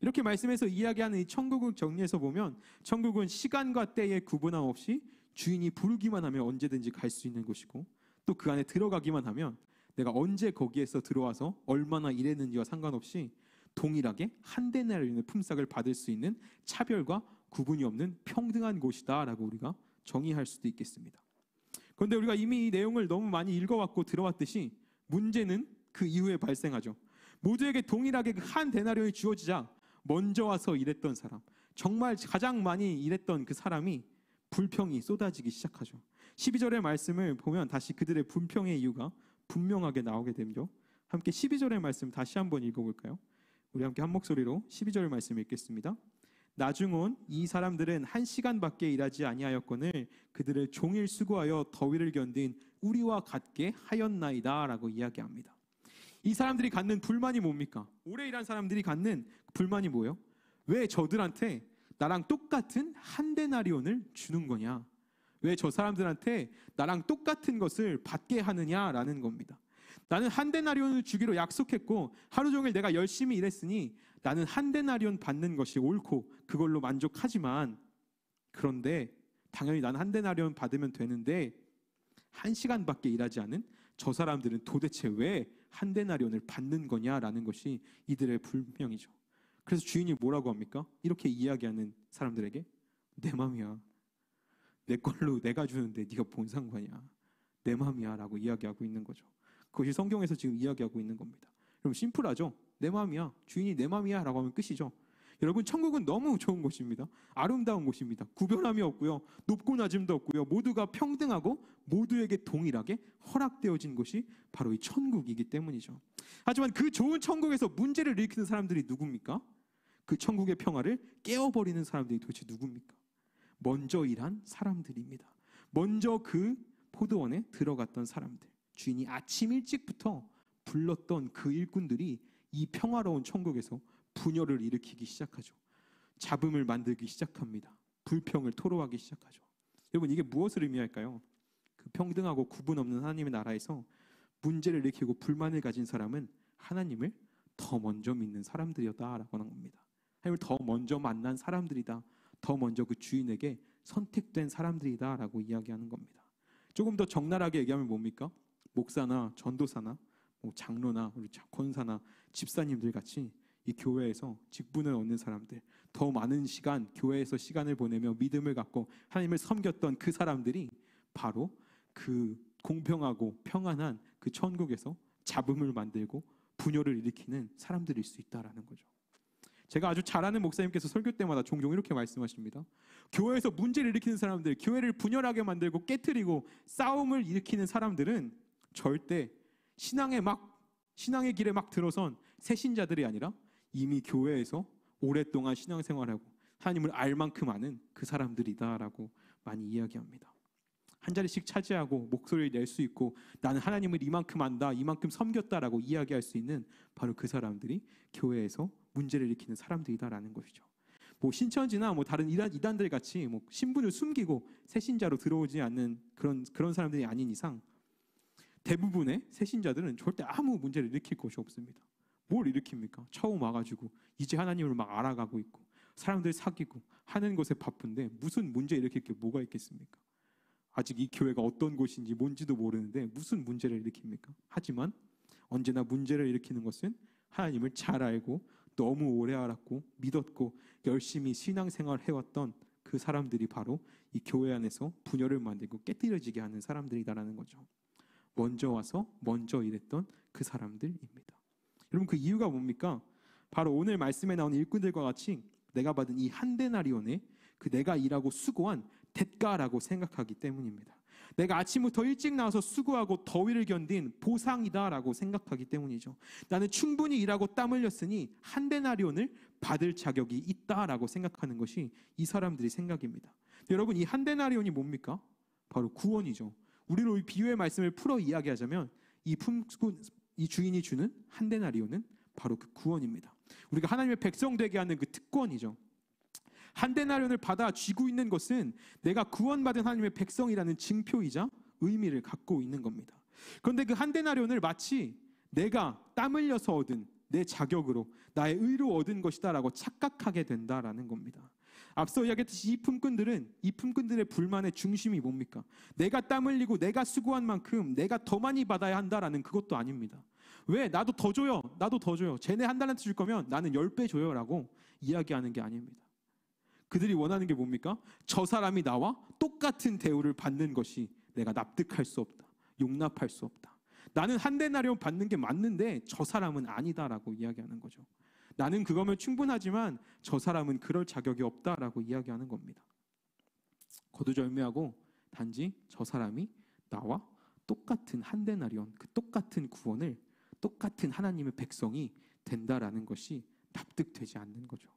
이렇게 말씀해서 이야기하는 이 천국을 정리해서 보면, 천국은 시간과 때의 구분함 없이 주인이 부르기만 하면 언제든지 갈 수 있는 곳이고, 또 그 안에 들어가기만 하면 내가 언제 거기에서 들어와서 얼마나 일했는지와 상관없이 동일하게 한 데나리온의 품삯을 받을 수 있는 차별과 구분이 없는 평등한 곳이다라고 우리가 정의할 수도 있겠습니다. 그런데 우리가 이미 이 내용을 너무 많이 읽어왔고 들어왔듯이 문제는 그 이후에 발생하죠. 모두에게 동일하게 그 한 데나리온이 주어지자 먼저 와서 일했던 사람, 정말 가장 많이 일했던 그 사람이 불평이 쏟아지기 시작하죠. 12절의 말씀을 보면 다시 그들의 불평의 이유가 분명하게 나오게 되죠. 함께 12절의 말씀 다시 한번 읽어볼까요? 우리 함께 한 목소리로 12절 말씀 읽겠습니다. 나중온 이 사람들은 1시간밖에 일하지 아니하였거늘 그들을 종일 수고하여 더위를 견딘 우리와 같게 하였나이다 라고 이야기합니다. 이 사람들이 갖는 불만이 뭡니까? 오래 일한 사람들이 갖는 불만이 뭐예요? 왜 저들한테 나랑 똑같은 한 데나리온을 주는 거냐? 왜 저 사람들한테 나랑 똑같은 것을 받게 하느냐라는 겁니다. 나는 한 데나리온을 주기로 약속했고 하루 종일 내가 열심히 일했으니 나는 한 데나리온 받는 것이 옳고 그걸로 만족하지만, 그런데 당연히 나는 한 데나리온 받으면 되는데 1시간밖에 일하지 않은 저 사람들은 도대체 왜 한 데나리온을 받는 거냐라는 것이 이들의 불명이죠. 그래서 주인이 뭐라고 합니까? 이렇게 이야기하는 사람들에게 내 맘이야. 내 걸로 내가 주는데 네가 뭔 상관이야. 내 맘이야 라고 이야기하고 있는 거죠. 그것이 성경에서 지금 이야기하고 있는 겁니다. 여러분 심플하죠? 내 맘이야. 주인이 내 맘이야 라고 하면 끝이죠. 여러분 천국은 너무 좋은 곳입니다. 아름다운 곳입니다. 구별함이 없고요. 높고 낮음도 없고요. 모두가 평등하고 모두에게 동일하게 허락되어진 곳이 바로 이 천국이기 때문이죠. 하지만 그 좋은 천국에서 문제를 일으키는 사람들이 누굽니까? 그 천국의 평화를 깨어버리는 사람들이 도대체 누굽니까? 먼저 일한 사람들입니다. 먼저 그 포도원에 들어갔던 사람들, 주인이 아침 일찍부터 불렀던 그 일꾼들이 이 평화로운 천국에서 분열을 일으키기 시작하죠. 잡음을 만들기 시작합니다. 불평을 토로하기 시작하죠. 여러분 이게 무엇을 의미할까요? 그 평등하고 구분 없는 하나님의 나라에서 문제를 일으키고 불만을 가진 사람은 하나님을 더 먼저 믿는 사람들이었다라고 하는 겁니다. 하나님을 더 먼저 만난 사람들이다. 더 먼저 그 주인에게 선택된 사람들이다라고 이야기하는 겁니다. 조금 더 적나라하게 얘기하면 뭡니까? 목사나 전도사나 장로나 우리 권사나 집사님들 같이 이 교회에서 직분을 얻는 사람들, 더 많은 시간 교회에서 시간을 보내며 믿음을 갖고 하나님을 섬겼던 그 사람들이 바로 그 공평하고 평안한 그 천국에서 잡음을 만들고 분열을 일으키는 사람들일 수 있다라는 거죠. 제가 아주 잘 아는 목사님께서 설교 때마다 종종 이렇게 말씀하십니다. 교회에서 문제를 일으키는 사람들, 교회를 분열하게 만들고 깨트리고 싸움을 일으키는 사람들은 절대 신앙의 길에 막 들어선 새신자들이 아니라 이미 교회에서 오랫동안 신앙생활하고 하나님을 알 만큼 아는 그 사람들이다라고 많이 이야기합니다. 한 자리씩 차지하고 목소리를 낼 수 있고 나는 하나님을 이만큼 안다, 이만큼 섬겼다라고 이야기할 수 있는 바로 그 사람들이 교회에서 문제를 일으키는 사람들이다라는 것이죠. 뭐 신천지나 뭐 다른 이단들 같이 뭐 신분을 숨기고 새신자로 들어오지 않는 그런 사람들이 아닌 이상 대부분의 새신자들은 절대 아무 문제를 일으킬 것이 없습니다. 뭘 일으킵니까? 처음 와가지고 이제 하나님을 막 알아가고 있고 사람들 사귀고 하는 것에 바쁜데 무슨 문제 일으킬 게 뭐가 있겠습니까? 아직 이 교회가 어떤 곳인지 뭔지도 모르는데 무슨 문제를 일으킵니까? 하지만 언제나 문제를 일으키는 것은 하나님을 잘 알고 너무 오래 알았고 믿었고 열심히 신앙생활 해왔던 그 사람들이 바로 이 교회 안에서 분열을 만들고 깨뜨려지게 하는 사람들이다라는 거죠. 먼저 와서 먼저 일했던 그 사람들입니다. 여러분 그 이유가 뭡니까? 바로 오늘 말씀에 나오는 일꾼들과 같이 내가 받은 이 한 데나리온에 그 내가 일하고 수고한 대가라고 생각하기 때문입니다. 내가 아침부터 일찍 나와서 수고하고 더위를 견딘 보상이다라고 생각하기 때문이죠. 나는 충분히 일하고 땀 흘렸으니 한 데나리온을 받을 자격이 있다라고 생각하는 것이 이 사람들의 생각입니다. 여러분 이 한 데나리온이 뭡니까? 바로 구원이죠. 우리로 이 비유의 말씀을 풀어 이야기하자면 이 주인이 주는 한 데나리온은 바로 그 구원입니다. 우리가 하나님의 백성 되게 하는 그 특권이죠. 한 데나리온을 받아 쥐고 있는 것은 내가 구원받은 하나님의 백성이라는 징표이자 의미를 갖고 있는 겁니다. 그런데 그 한 데나리온을 마치 내가 땀 흘려서 얻은 내 자격으로 나의 의로 얻은 것이다라고 착각하게 된다라는 겁니다. 앞서 이야기했듯이 이 품꾼들의 불만의 중심이 뭡니까? 내가 땀 흘리고 내가 수고한 만큼 내가 더 많이 받아야 한다라는 그것도 아닙니다. 왜? 나도 더 줘요. 나도 더 줘요. 쟤네 한 달란트 줄 거면 나는 10배 줘요 라고 이야기하는 게 아닙니다. 그들이 원하는 게 뭡니까? 저 사람이 나와 똑같은 대우를 받는 것이 내가 납득할 수 없다. 용납할 수 없다. 나는 한 데나리온 받는 게 맞는데 저 사람은 아니다라고 이야기하는 거죠. 나는 그거면 충분하지만 저 사람은 그럴 자격이 없다라고 이야기하는 겁니다. 거두절미하고 단지 저 사람이 나와 똑같은 한 데나리온, 그 똑같은 구원을 똑같은 하나님의 백성이 된다라는 것이 납득되지 않는 거죠.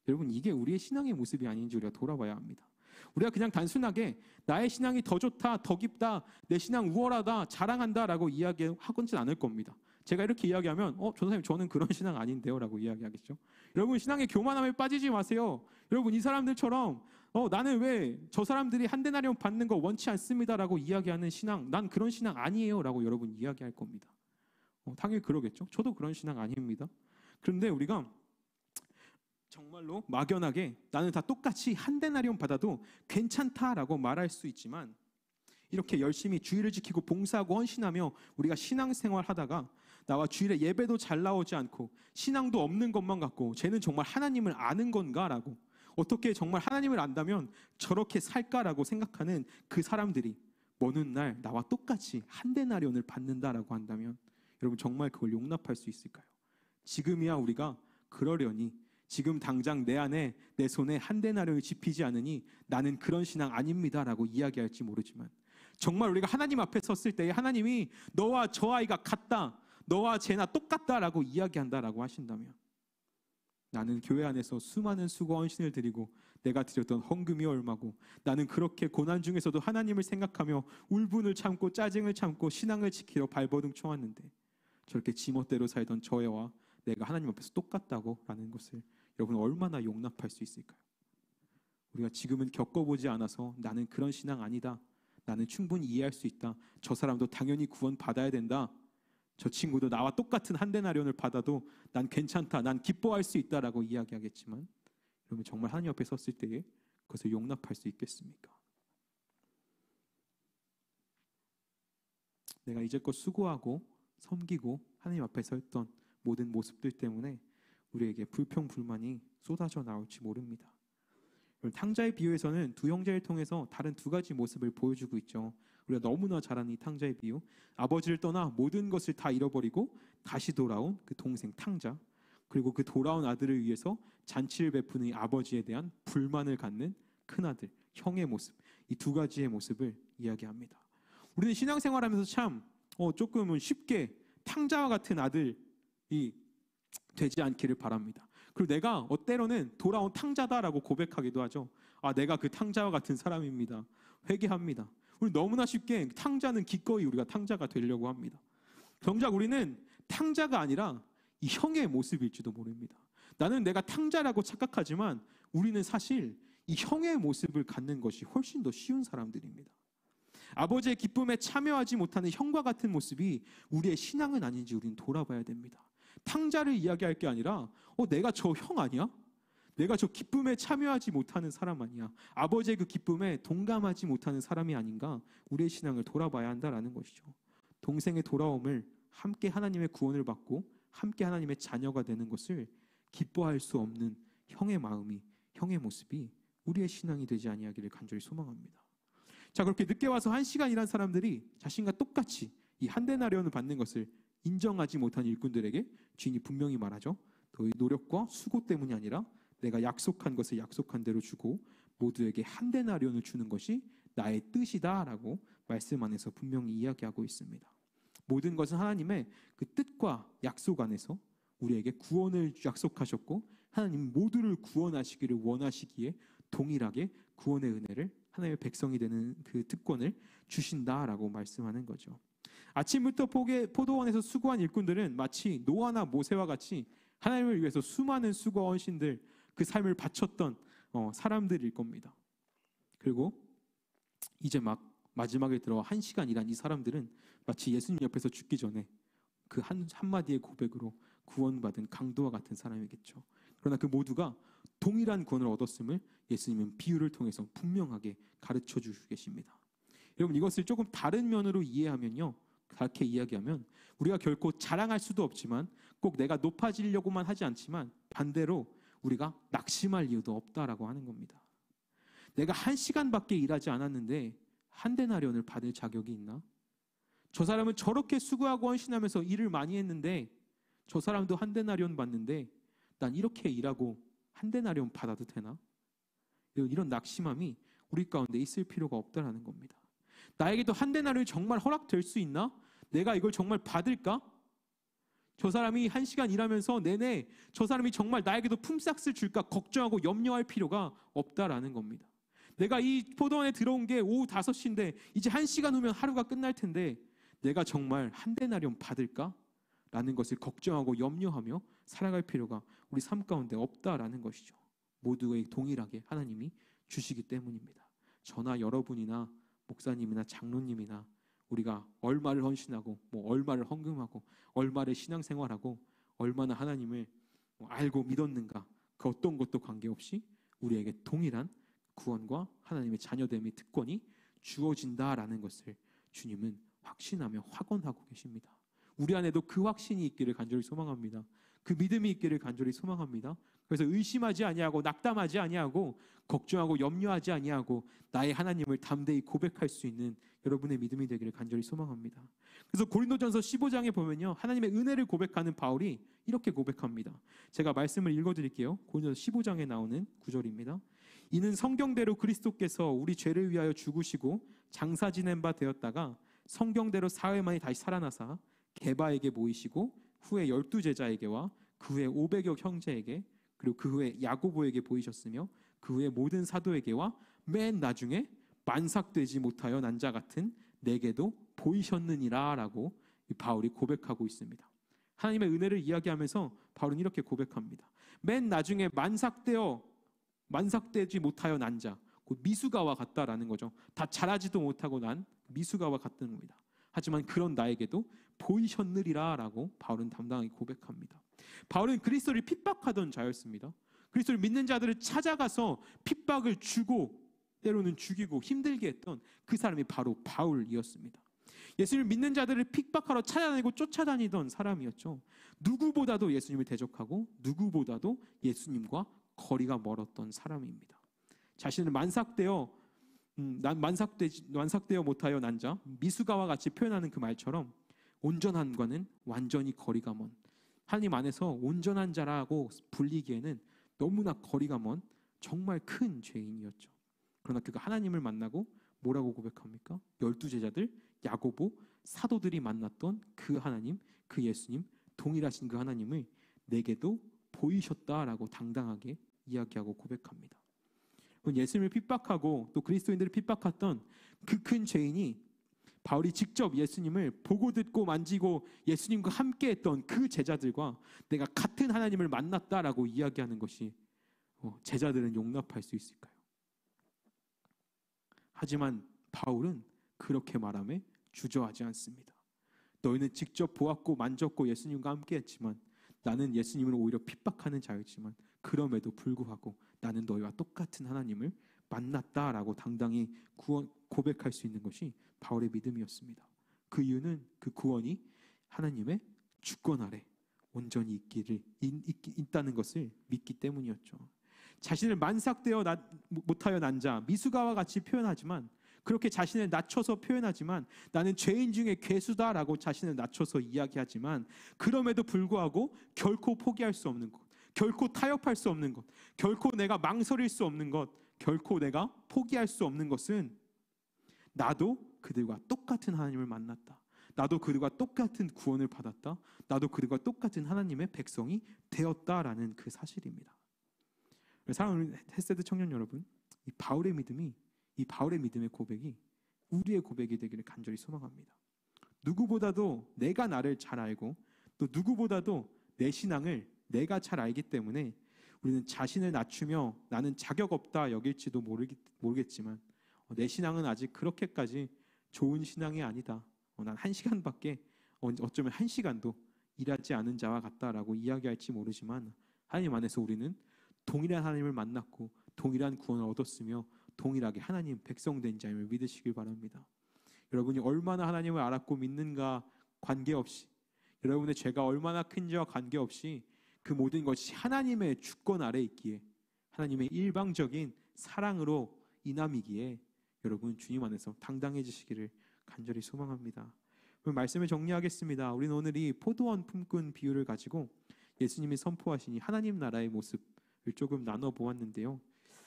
여러분 이게 우리의 신앙의 모습이 아닌지 우리가 돌아봐야 합니다. 우리가 그냥 단순하게 나의 신앙이 더 좋다, 더 깊다, 내 신앙 우월하다, 자랑한다라고 이야기하고는 않을 겁니다. 제가 이렇게 이야기하면 전사님 저는 그런 신앙 아닌데요 라고 이야기하겠죠. 여러분 신앙의 교만함에 빠지지 마세요. 여러분 이 사람들처럼 나는 왜 저 사람들이 한 데나리온 받는 거 원치 않습니다라고 이야기하는 신앙, 난 그런 신앙 아니에요 라고 여러분 이야기할 겁니다. 당연히 그러겠죠. 저도 그런 신앙 아닙니다. 그런데 우리가 정말로 막연하게 나는 다 똑같이 한 데나리온 받아도 괜찮다라고 말할 수 있지만 이렇게 열심히 주일을 지키고 봉사하고 헌신하며 우리가 신앙생활 하다가 나와 주일에 예배도 잘 나오지 않고 신앙도 없는 것만 같고 쟤는 정말 하나님을 아는 건가라고 어떻게 정말 하나님을 안다면 저렇게 살까라고 생각하는 그 사람들이 어느 날 나와 똑같이 한 데나리온을 받는다라고 한다면 여러분 정말 그걸 용납할 수 있을까요? 지금이야 우리가 그러려니 지금 당장 내 안에 내 손에 한 데나리온이 집히지 않으니 나는 그런 신앙 아닙니다라고 이야기할지 모르지만 정말 우리가 하나님 앞에 섰을 때 하나님이 너와 저 아이가 같다, 너와 쟤나 똑같다라고 이야기한다라고 하신다면 나는 교회 안에서 수많은 수고 헌신을 드리고 내가 드렸던 헌금이 얼마고 나는 그렇게 고난 중에서도 하나님을 생각하며 울분을 참고 짜증을 참고 신앙을 지키러 발버둥 쳐왔는데 저렇게 지멋대로 살던 저와 내가 하나님 앞에서 똑같다고 라는 것을 여러분 얼마나 용납할 수 있을까요? 우리가 지금은 겪어보지 않아서 나는 그런 신앙 아니다. 나는 충분히 이해할 수 있다. 저 사람도 당연히 구원 받아야 된다. 저 친구도 나와 똑같은 한 데나리온을 받아도 난 괜찮다. 난 기뻐할 수 있다라고 이야기하겠지만 여러분 정말 하나님 앞에 섰을 때에 그것을 용납할 수 있겠습니까? 내가 이제껏 수고하고 섬기고 하나님 앞에 섰던 모든 모습들 때문에 우리에게 불평불만이 쏟아져 나올지 모릅니다. 탕자의 비유에서는 두 형제를 통해서 다른 두 가지 모습을 보여주고 있죠. 우리가 너무나 잘 아는 이 탕자의 비유, 아버지를 떠나 모든 것을 다 잃어버리고 다시 돌아온 그 동생 탕자, 그리고 그 돌아온 아들을 위해서 잔치를 베푸는 이 아버지에 대한 불만을 갖는 큰아들, 형의 모습, 이 두 가지의 모습을 이야기합니다. 우리는 신앙생활하면서 참 조금은 쉽게 탕자와 같은 아들이 되지 않기를 바랍니다. 그리고 내가 때로는 돌아온 탕자다라고 고백하기도 하죠. 아, 내가 그 탕자와 같은 사람입니다. 회개합니다. 우리 너무나 쉽게 탕자는 기꺼이 우리가 탕자가 되려고 합니다. 정작 우리는 탕자가 아니라 이 형의 모습일지도 모릅니다. 나는 내가 탕자라고 착각하지만 우리는 사실 이 형의 모습을 갖는 것이 훨씬 더 쉬운 사람들입니다. 아버지의 기쁨에 참여하지 못하는 형과 같은 모습이 우리의 신앙은 아닌지 우리는 돌아봐야 됩니다. 탕자를 이야기할 게 아니라 내가 저 형 아니야? 내가 저 기쁨에 참여하지 못하는 사람 아니야? 아버지의 그 기쁨에 동감하지 못하는 사람이 아닌가? 우리의 신앙을 돌아봐야 한다라는 것이죠. 동생의 돌아옴을 함께 하나님의 구원을 받고 함께 하나님의 자녀가 되는 것을 기뻐할 수 없는 형의 마음이, 형의 모습이 우리의 신앙이 되지 아니하기를 간절히 소망합니다. 자, 그렇게 늦게 와서 1시간 일한 사람들이 자신과 똑같이 이 한 데나리온을 받는 것을 인정하지 못한 일꾼들에게 주인이 분명히 말하죠. 너희 노력과 수고 때문이 아니라 내가 약속한 것을 약속한 대로 주고 모두에게 한 데나리온을 주는 것이 나의 뜻이다라고 말씀 안에서 분명히 이야기하고 있습니다. 모든 것은 하나님의 그 뜻과 약속 안에서 우리에게 구원을 약속하셨고 하나님 모두를 구원하시기를 원하시기에 동일하게 구원의 은혜를 하나님의 백성이 되는 그 특권을 주신다라고 말씀하는 거죠. 아침부터 포도원에서 수고한 일꾼들은 마치 노아나 모세와 같이 하나님을 위해서 수많은 수고와 헌신들, 그 삶을 바쳤던 사람들일 겁니다. 그리고 이제 막 마지막에 들어 1시간 일한 이 사람들은 마치 예수님 옆에서 죽기 전에 그 한마디의 고백으로 구원받은 강도와 같은 사람이겠죠. 그러나 그 모두가 동일한 구원을 얻었음을 예수님은 비유를 통해서 분명하게 가르쳐 주시고 계십니다. 여러분, 이것을 조금 다른 면으로 이해하면요, 그렇게 이야기하면 우리가 결코 자랑할 수도 없지만 꼭 내가 높아지려고만 하지 않지만 반대로 우리가 낙심할 이유도 없다라고 하는 겁니다. 내가 1시간밖에 일하지 않았는데 한 데나리온을 받을 자격이 있나? 저 사람은 저렇게 수고하고 헌신하면서 일을 많이 했는데 저 사람도 한 데나리온 받는데 난 이렇게 일하고 한 데나리온 받아도 되나? 이런 낙심함이 우리 가운데 있을 필요가 없다라는 겁니다. 나에게도 한 데나리온이 정말 허락될 수 있나? 내가 이걸 정말 받을까? 저 사람이 1시간 일하면서 내내 저 사람이 정말 나에게도 품삯을 줄까 걱정하고 염려할 필요가 없다라는 겁니다. 내가 이 포도원에 들어온 게 오후 5시인데 이제 1시간 후면 하루가 끝날 텐데 내가 정말 한 데나리온 받을까? 라는 것을 걱정하고 염려하며 살아갈 필요가 우리 삶 가운데 없다라는 것이죠. 모두에게 동일하게 하나님이 주시기 때문입니다. 저나 여러분이나 목사님이나 장로님이나 우리가 얼마를 헌신하고 얼마를 헌금하고 얼마를 신앙생활하고 얼마나 하나님을 알고 믿었는가, 그 어떤 것도 관계없이 우리에게 동일한 구원과 하나님의 자녀됨의 특권이 주어진다라는 것을 주님은 확신하며 확언하고 계십니다. 우리 안에도 그 확신이 있기를 간절히 소망합니다. 그 믿음이 있기를 간절히 소망합니다. 그래서 의심하지 아니하고 낙담하지 아니하고 걱정하고 염려하지 아니하고 나의 하나님을 담대히 고백할 수 있는 여러분의 믿음이 되기를 간절히 소망합니다. 그래서 고린도전서 15장에 보면요, 하나님의 은혜를 고백하는 바울이 이렇게 고백합니다. 제가 말씀을 읽어드릴게요. 고린도전서 15장에 나오는 구절입니다. 이는 성경대로 그리스도께서 우리 죄를 위하여 죽으시고 장사 지낸 바 되었다가 성경대로 사흘 만에 다시 살아나사 게바에게 모이시고 후에 12제자에게와 그 후에 500여 형제에게 그리고 그 후에 야고보에게 보이셨으며 그 후에 모든 사도에게와 맨 나중에 만삭되지 못하여 난 자 같은 내게도 보이셨느니라 라고 바울이 고백하고 있습니다. 하나님의 은혜를 이야기하면서 바울은 이렇게 고백합니다. 맨 나중에 만삭되지 못하여 난 자, 곧 미수가와 같다라는 거죠. 다 자라지도 못하고 난 미수가와 같다는 겁니다. 하지만 그런 나에게도 보이셨느리라 라고 바울은 담당하게 고백합니다. 바울은 그리스도를 핍박하던 자였습니다. 그리스도를 믿는 자들을 찾아가서 핍박을 주고 때로는 죽이고 힘들게 했던 그 사람이 바로 바울이었습니다. 예수님을 믿는 자들을 핍박하러 찾아다니고 쫓아다니던 사람이었죠. 누구보다도 예수님을 대적하고 누구보다도 예수님과 거리가 멀었던 사람입니다. 자신을 만삭되어 못하여 난 자, 미수가와 같이 표현하는 그 말처럼 온전함과는 완전히 거리가 먼, 하나님 안에서 온전한 자라고 불리기에는 너무나 거리가 먼 정말 큰 죄인이었죠. 그러나 그가 하나님을 만나고 뭐라고 고백합니까? 12제자들, 야고보, 사도들이 만났던 그 하나님, 그 예수님, 동일하신 그 하나님을 내게도 보이셨다라고 당당하게 이야기하고 고백합니다. 예수님을 핍박하고 또 그리스도인들을 핍박했던 그 큰 죄인이 바울이 직접 예수님을 보고 듣고 만지고 예수님과 함께했던 그 제자들과 내가 같은 하나님을 만났다라고 이야기하는 것이 제자들은 용납할 수 있을까요? 하지만 바울은 그렇게 말함에 주저하지 않습니다. 너희는 직접 보았고 만졌고 예수님과 함께했지만 나는 예수님을 오히려 핍박하는 자였지만 그럼에도 불구하고 나는 너희와 똑같은 하나님을 만났다라고 당당히 고백할 수 있는 것이 바울의 믿음이었습니다. 그 이유는 그 구원이 하나님의 주권 아래 온전히 있다는 것을 믿기 때문이었죠. 자신을 만삭되어 못하여 난 자, 미수가와 같이 표현하지만 그렇게 자신을 낮춰서 표현하지만 나는 죄인 중에 괴수다라고 자신을 낮춰서 이야기하지만 그럼에도 불구하고 결코 포기할 수 없는 것, 결코 타협할 수 없는 것, 결코 내가 망설일 수 없는 것, 결코 내가 포기할 수 없는 것은 나도 그들과 똑같은 하나님을 만났다. 나도 그들과 똑같은 구원을 받았다. 나도 그들과 똑같은 하나님의 백성이 되었다라는 그 사실입니다. 사랑하는 헤세드 청년 여러분, 이 바울의 믿음의 고백이 우리의 고백이 되기를 간절히 소망합니다. 누구보다도 내가 나를 잘 알고 또 누구보다도 내 신앙을 내가 잘 알기 때문에 우리는 자신을 낮추며 나는 자격 없다 여길지도 모르겠지만 내 신앙은 아직 그렇게까지 좋은 신앙이 아니다. 난 1시간밖에 어쩌면 1시간도 일하지 않은 자와 같다라고 이야기할지 모르지만 하나님 안에서 우리는 동일한 하나님을 만났고 동일한 구원을 얻었으며 동일하게 하나님 백성된 자임을 믿으시길 바랍니다. 여러분이 얼마나 하나님을 알았고 믿는가 관계없이 여러분의 죄가 얼마나 큰지와 관계없이 그 모든 것이 하나님의 주권 아래 있기에 하나님의 일방적인 사랑으로 인함이기에 여러분 주님 안에서 당당해지시기를 간절히 소망합니다. 그럼 말씀을 정리하겠습니다. 우리는 오늘 이 포도원 품꾼 비유를 가지고 예수님이 선포하신 이 하나님 나라의 모습을 조금 나눠보았는데요.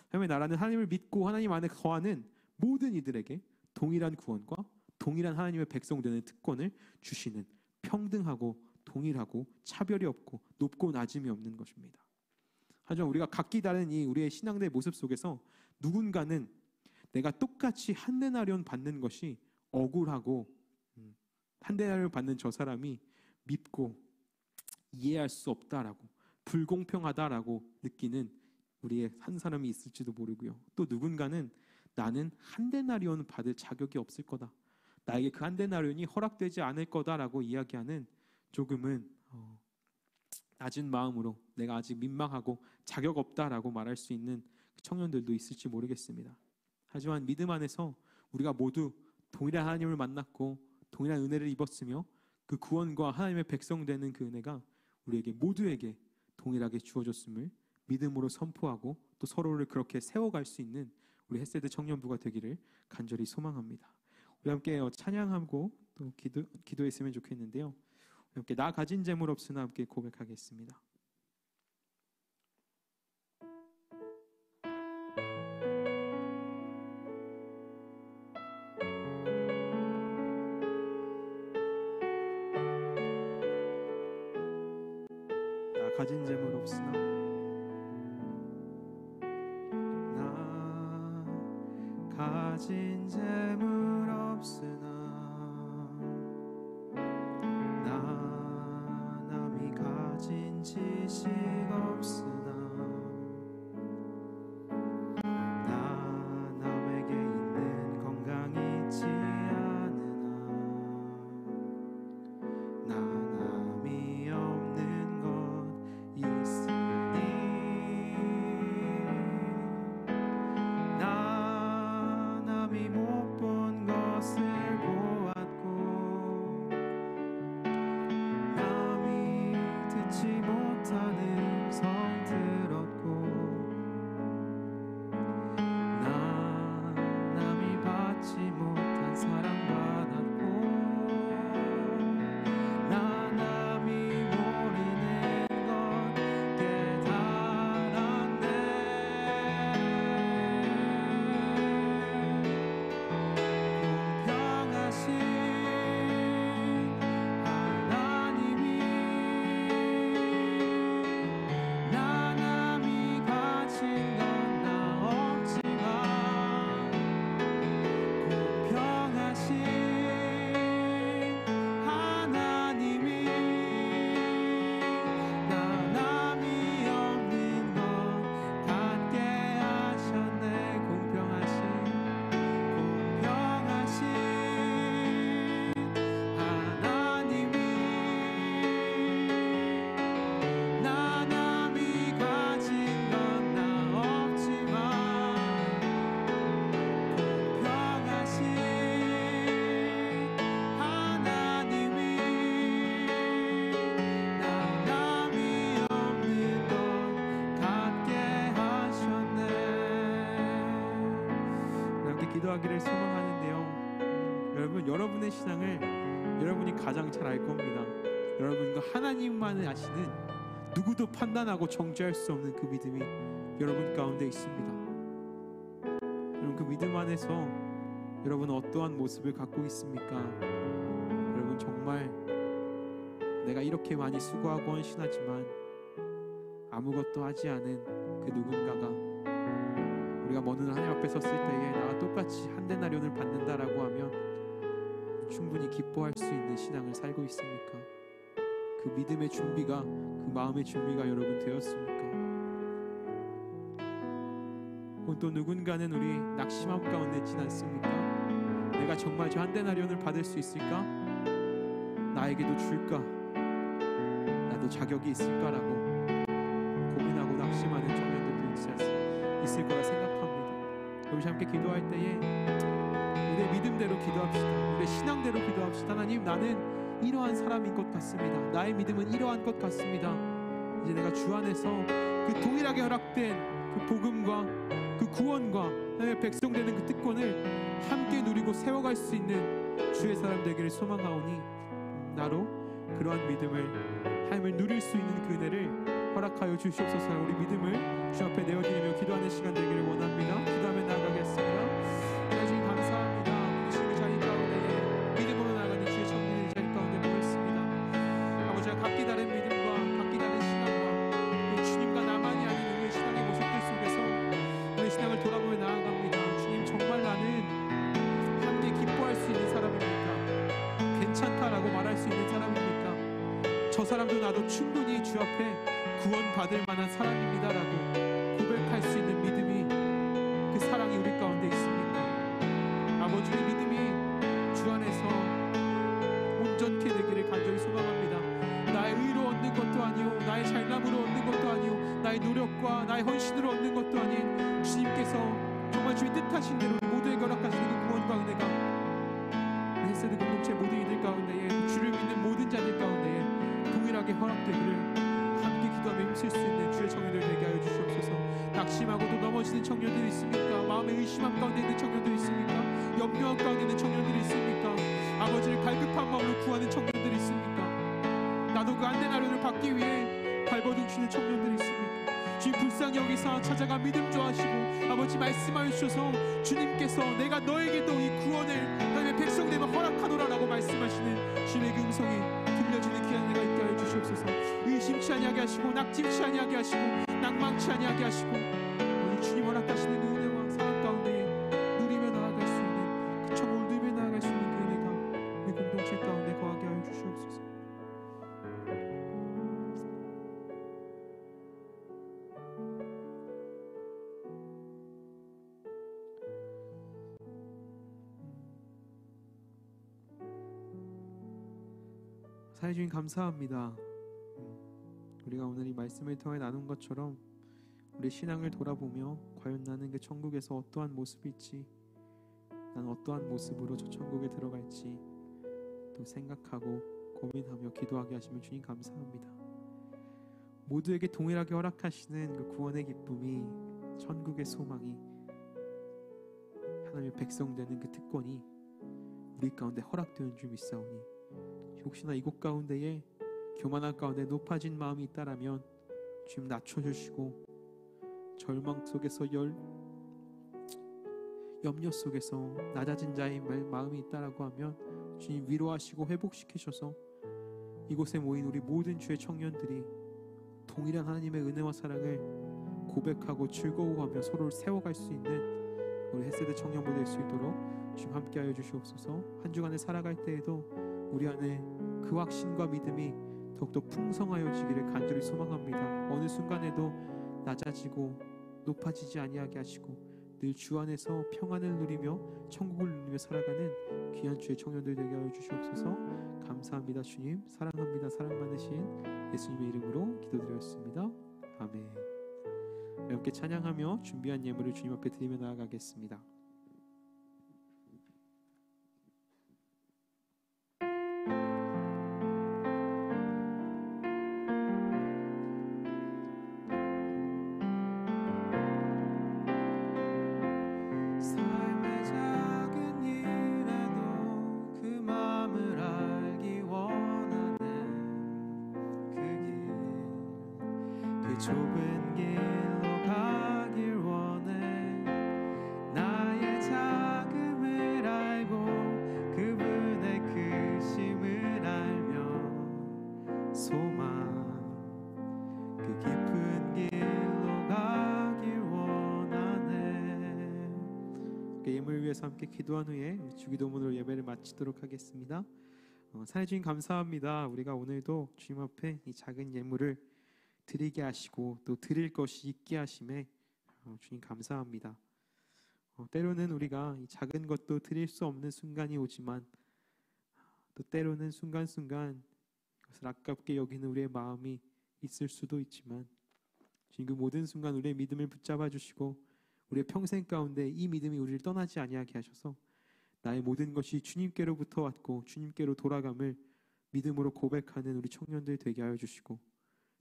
하나님의 나라는 하나님을 믿고 하나님 안에 거하는 모든 이들에게 동일한 구원과 동일한 하나님의 백성 되는 특권을 주시는 평등하고 동일하고 차별이 없고 높고 낮음이 없는 것입니다. 하지만 우리가 각기 다른 이 우리의 신앙의 모습 속에서 누군가는 내가 똑같이 한 데나리온 받는 것이 억울하고 한 데나리온 받는 저 사람이 밉고 이해할 수 없다라고 불공평하다라고 느끼는 우리의 한 사람이 있을지도 모르고요. 또 누군가는 나는 한 데나리온 받을 자격이 없을 거다. 나에게 그 한 데나리온이 허락되지 않을 거다라고 이야기하는 조금은 낮은 마음으로 내가 아직 민망하고 자격 없다라고 말할 수 있는 청년들도 있을지 모르겠습니다. 하지만 믿음 안에서 우리가 모두 동일한 하나님을 만났고 동일한 은혜를 입었으며 그 구원과 하나님의 백성 되는 그 은혜가 우리에게 모두에게 동일하게 주어졌음을 믿음으로 선포하고 또 서로를 그렇게 세워갈 수 있는 우리 헤세드 청년부가 되기를 간절히 소망합니다. 우리 함께 찬양하고 또 기도했으면 좋겠는데요. 함께 나 가진 재물 없으나 함께 고백하겠습니다. 나 가진 재물 없으나 나 가진 재물 없으나 나 남이 가진 지식 없으나 나 남에게 있는 건강 있지 않으나 나 남이 없는 것 있으니 나 남이 못 본 것을 보았고 남이 듣지 못하는 기도하기를 소망하는데요. 여러분, 여러분의 신앙을 여러분이 가장 잘 알 겁니다. 여러분과 하나님만을 아시는, 누구도 판단하고 정죄할 수 없는 그 믿음이 여러분 가운데 있습니다. 여러분, 그 믿음 안에서 여러분 어떠한 모습을 갖고 있습니까? 여러분, 정말 내가 이렇게 많이 수고하고 헌신하지만 아무것도 하지 않은 그 누군가가 우리가 먼 하나님 앞에 섰을 때에 나와 똑같이 한 데나리온을 받는다라고 하면 충분히 기뻐할 수 있는 신앙을 살고 있습니까? 그 믿음의 준비가, 그 마음의 준비가 여러분 되었습니까? 혹은 또 누군가는 우리 낙심함 가운데 있지 않습니까? 내가 정말 저 한 데나리온을 받을 수 있을까? 나에게도 줄까? 나도 자격이 있을까라고 고민하고 낙심하는 청년들도 있을 거라 생각합니다. 우리 함께 기도할 때에 우리의 믿음대로 기도합시다. 우리의 신앙대로 기도합시다. 하나님, 나는 이러한 사람인 것 같습니다. 나의 믿음은 이러한 것 같습니다. 이제 내가 주 안에서 그 동일하게 허락된 그 복음과 그 구원과 하나님의 백성 되는 그 특권을 함께 누리고 세워갈 수 있는 주의 사람 되기를 소망하오니 나로 그러한 믿음을, 하나님을 누릴 수 있는 그 은혜를 허락하여 주시옵소서. 우리 믿음을 주 앞에 내어드리며 기도하는 시간 되기를 원합니다. 기도하며 나아가겠습니다. 하나님 감사합니다. 우리 주의 자리 가운데에 믿음으로 나아가는 주의 청년의 자리 가운데 모였습니다. 아버지와 각기 다른 믿음과 각기 다른 신앙과 또 주님과 나만이 아닌 우리의 신앙의 모습들 속에서 우리의 신앙을 돌아보며 나아갑니다. 주님, 정말 나는 함께 기뻐할 수 있는 사람입니까? 괜찮다라고 말할 수 있는 사람입니까? 저 사람도 나도 충분히 주 앞에 구원받을 만한 사람입니다라고 고백할 수 있는 믿음이, 그 사랑이 우리 가운데 있습니까? 아버지의 믿음이 주 안에서 온전케 되기를 간절히 소망합니다. 나의 의로 얻는 것도 아니요, 나의 잘남으로 얻는 것도 아니요, 나의 노력과 나의 헌신으로 얻는 것도 아닌 주님께서 정말 주의 뜻하신 대로 모두에게 허락하시는 그 구원과 은혜가 헬세드 공동체 모든 이들 가운데에, 주를 믿는 모든 자들 가운데에 동일하게 허락되기를 함께 기도하며 힘쓸 수 있는 주의 청년들 되게 하여 주시옵소서. 낙심하고도 넘어지는 청년들이 있습니까? 마음에 의심함 가운데 있는 청년들이 있습니까? 염려함 가운데 있는 청년들이 있습니까? 아버지를 갈급한 마음으로 구하는 청년들이 있습니까? 나도 그 안데나리온을 받기 위해 발버둥 치는 청년들이 있습니까? 주님, 불쌍히 여기서 찾아가 믿음 좋아하시고 아버지 말씀하여 주셔서 주님께서 내가 너에게도 이 구원을 하나님의 백성 되면 허락하노라라고 말씀하시는 주님의 그 음성이 들려지는 귀한 은혜가 있게 하여 주시옵소서. 의심치 아니하게 하시고 낙심치 아니하게 하시고 낭망치 아니하게 하시고 오늘 주님 허락하시는 그 은혜와 사랑 가운데 누리며 나아갈 수 있는, 그 청을 누리며 나아갈 수 있는 그 은혜가 우리 공동체 가운데 거하게 하여 주시옵소서. 사회주님 감사합니다. 우리가 오늘 이 말씀을 통해 나눈 것처럼 우리 신앙을 돌아보며 과연 나는 그 천국에서 어떠한 모습일지, 나는 어떠한 모습으로 저 천국에 들어갈지 또 생각하고 고민하며 기도하게 하시면 주님 감사합니다. 모두에게 동일하게 허락하시는 그 구원의 기쁨이, 천국의 소망이, 하나님의 백성 되는 그 특권이 우리 가운데 허락되는 줄 믿사오니 혹시나 이곳 가운데에 교만한 가운데 높아진 마음이 있다라면 주님 낮춰주시고, 절망 속에서 염려 속에서 낮아진 자의 마음이 있다라고 하면 주님 위로하시고 회복시키셔서 이곳에 모인 우리 모든 주의 청년들이 동일한 하나님의 은혜와 사랑을 고백하고 즐거워하며 서로를 세워갈 수 있는 우리 헬세드 청년부 될 수 있도록 주님 함께하여 주시옵소서. 한 주간을 살아갈 때에도 우리 안에 그 확신과 믿음이 더욱더 풍성하여지기를 간절히 소망합니다. 어느 순간에도 낮아지고 높아지지 아니하게 하시고 늘 주 안에서 평안을 누리며 천국을 누리며 살아가는 귀한 주의 청년들 되게 하여 주시옵소서. 감사합니다. 주님 사랑합니다. 사랑 많으신 예수님의 이름으로 기도드렸습니다. 아멘. 함께 찬양하며 준비한 예물을 주님 앞에 드리며 나아가겠습니다. 삶의 자 좁은 길로 가길 원해. 나의 작음을 알고 그분의 크심을 알며 소망 그 깊은 길로 가길 원하네. 예물을 위해서 함께 기도한 후에 주기도문으로 예배를 마치도록 하겠습니다. 사랑해 주님 감사합니다. 우리가 오늘도 주님 앞에 이 작은 예물을 드리게 하시고 또 드릴 것이 있게 하심에 주님 감사합니다. 때로는 우리가 이 작은 것도 드릴 수 없는 순간이 오지만 또 때로는 순간순간 그것을 아깝게 여기는 우리의 마음이 있을 수도 있지만 주님 그 모든 순간 우리의 믿음을 붙잡아 주시고 우리의 평생 가운데 이 믿음이 우리를 떠나지 아니하게 하셔서 나의 모든 것이 주님께로부터 왔고 주님께로 돌아감을 믿음으로 고백하는 우리 청년들 되게 하여 주시고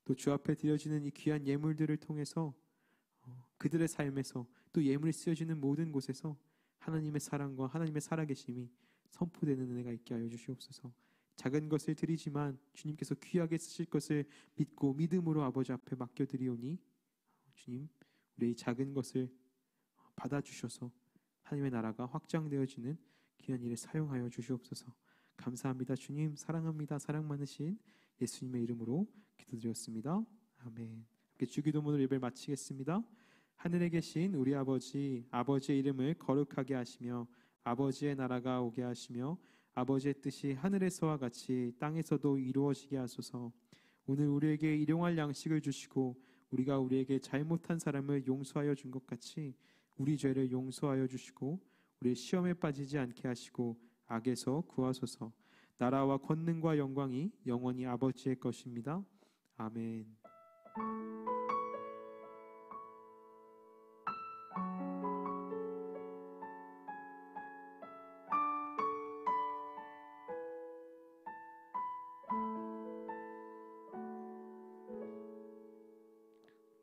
또 주 앞에 드려지는 이 귀한 예물들을 통해서 그들의 삶에서 또 예물이 쓰여지는 모든 곳에서 하나님의 사랑과 하나님의 살아계심이 선포되는 은혜가 있게 하여 주시옵소서. 작은 것을 드리지만 주님께서 귀하게 쓰실 것을 믿고 믿음으로 아버지 앞에 맡겨드리오니 주님 우리의 작은 것을 받아주셔서 하나님의 나라가 확장되어지는 귀한 일에 사용하여 주시옵소서. 감사합니다. 주님 사랑합니다. 사랑 많으신 예수님의 이름으로 기도드렸습니다. 아멘. 주기도문으로 예배를 마치겠습니다. 하늘에 계신 우리 아버지, 아버지의 이름을 거룩하게 하시며 아버지의 나라가 오게 하시며 아버지의 뜻이 하늘에서와 같이 땅에서도 이루어지게 하소서. 오늘 우리에게 일용할 양식을 주시고 우리가 우리에게 잘못한 사람을 용서하여 준 것 같이 우리 죄를 용서하여 주시고 우리 시험에 빠지지 않게 하시고 악에서 구하소서. 나라와 권능과 영광이 영원히 아버지의 것입니다. 아멘.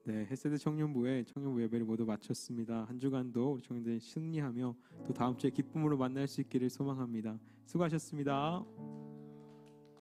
네, 헬세대 청년부의 청년부 예배를 모두 마쳤습니다. 한 주간도 우리 청년들이 승리하며 또 다음 주에 기쁨으로 만날 수 있기를 소망합니다. 수고하셨습니다.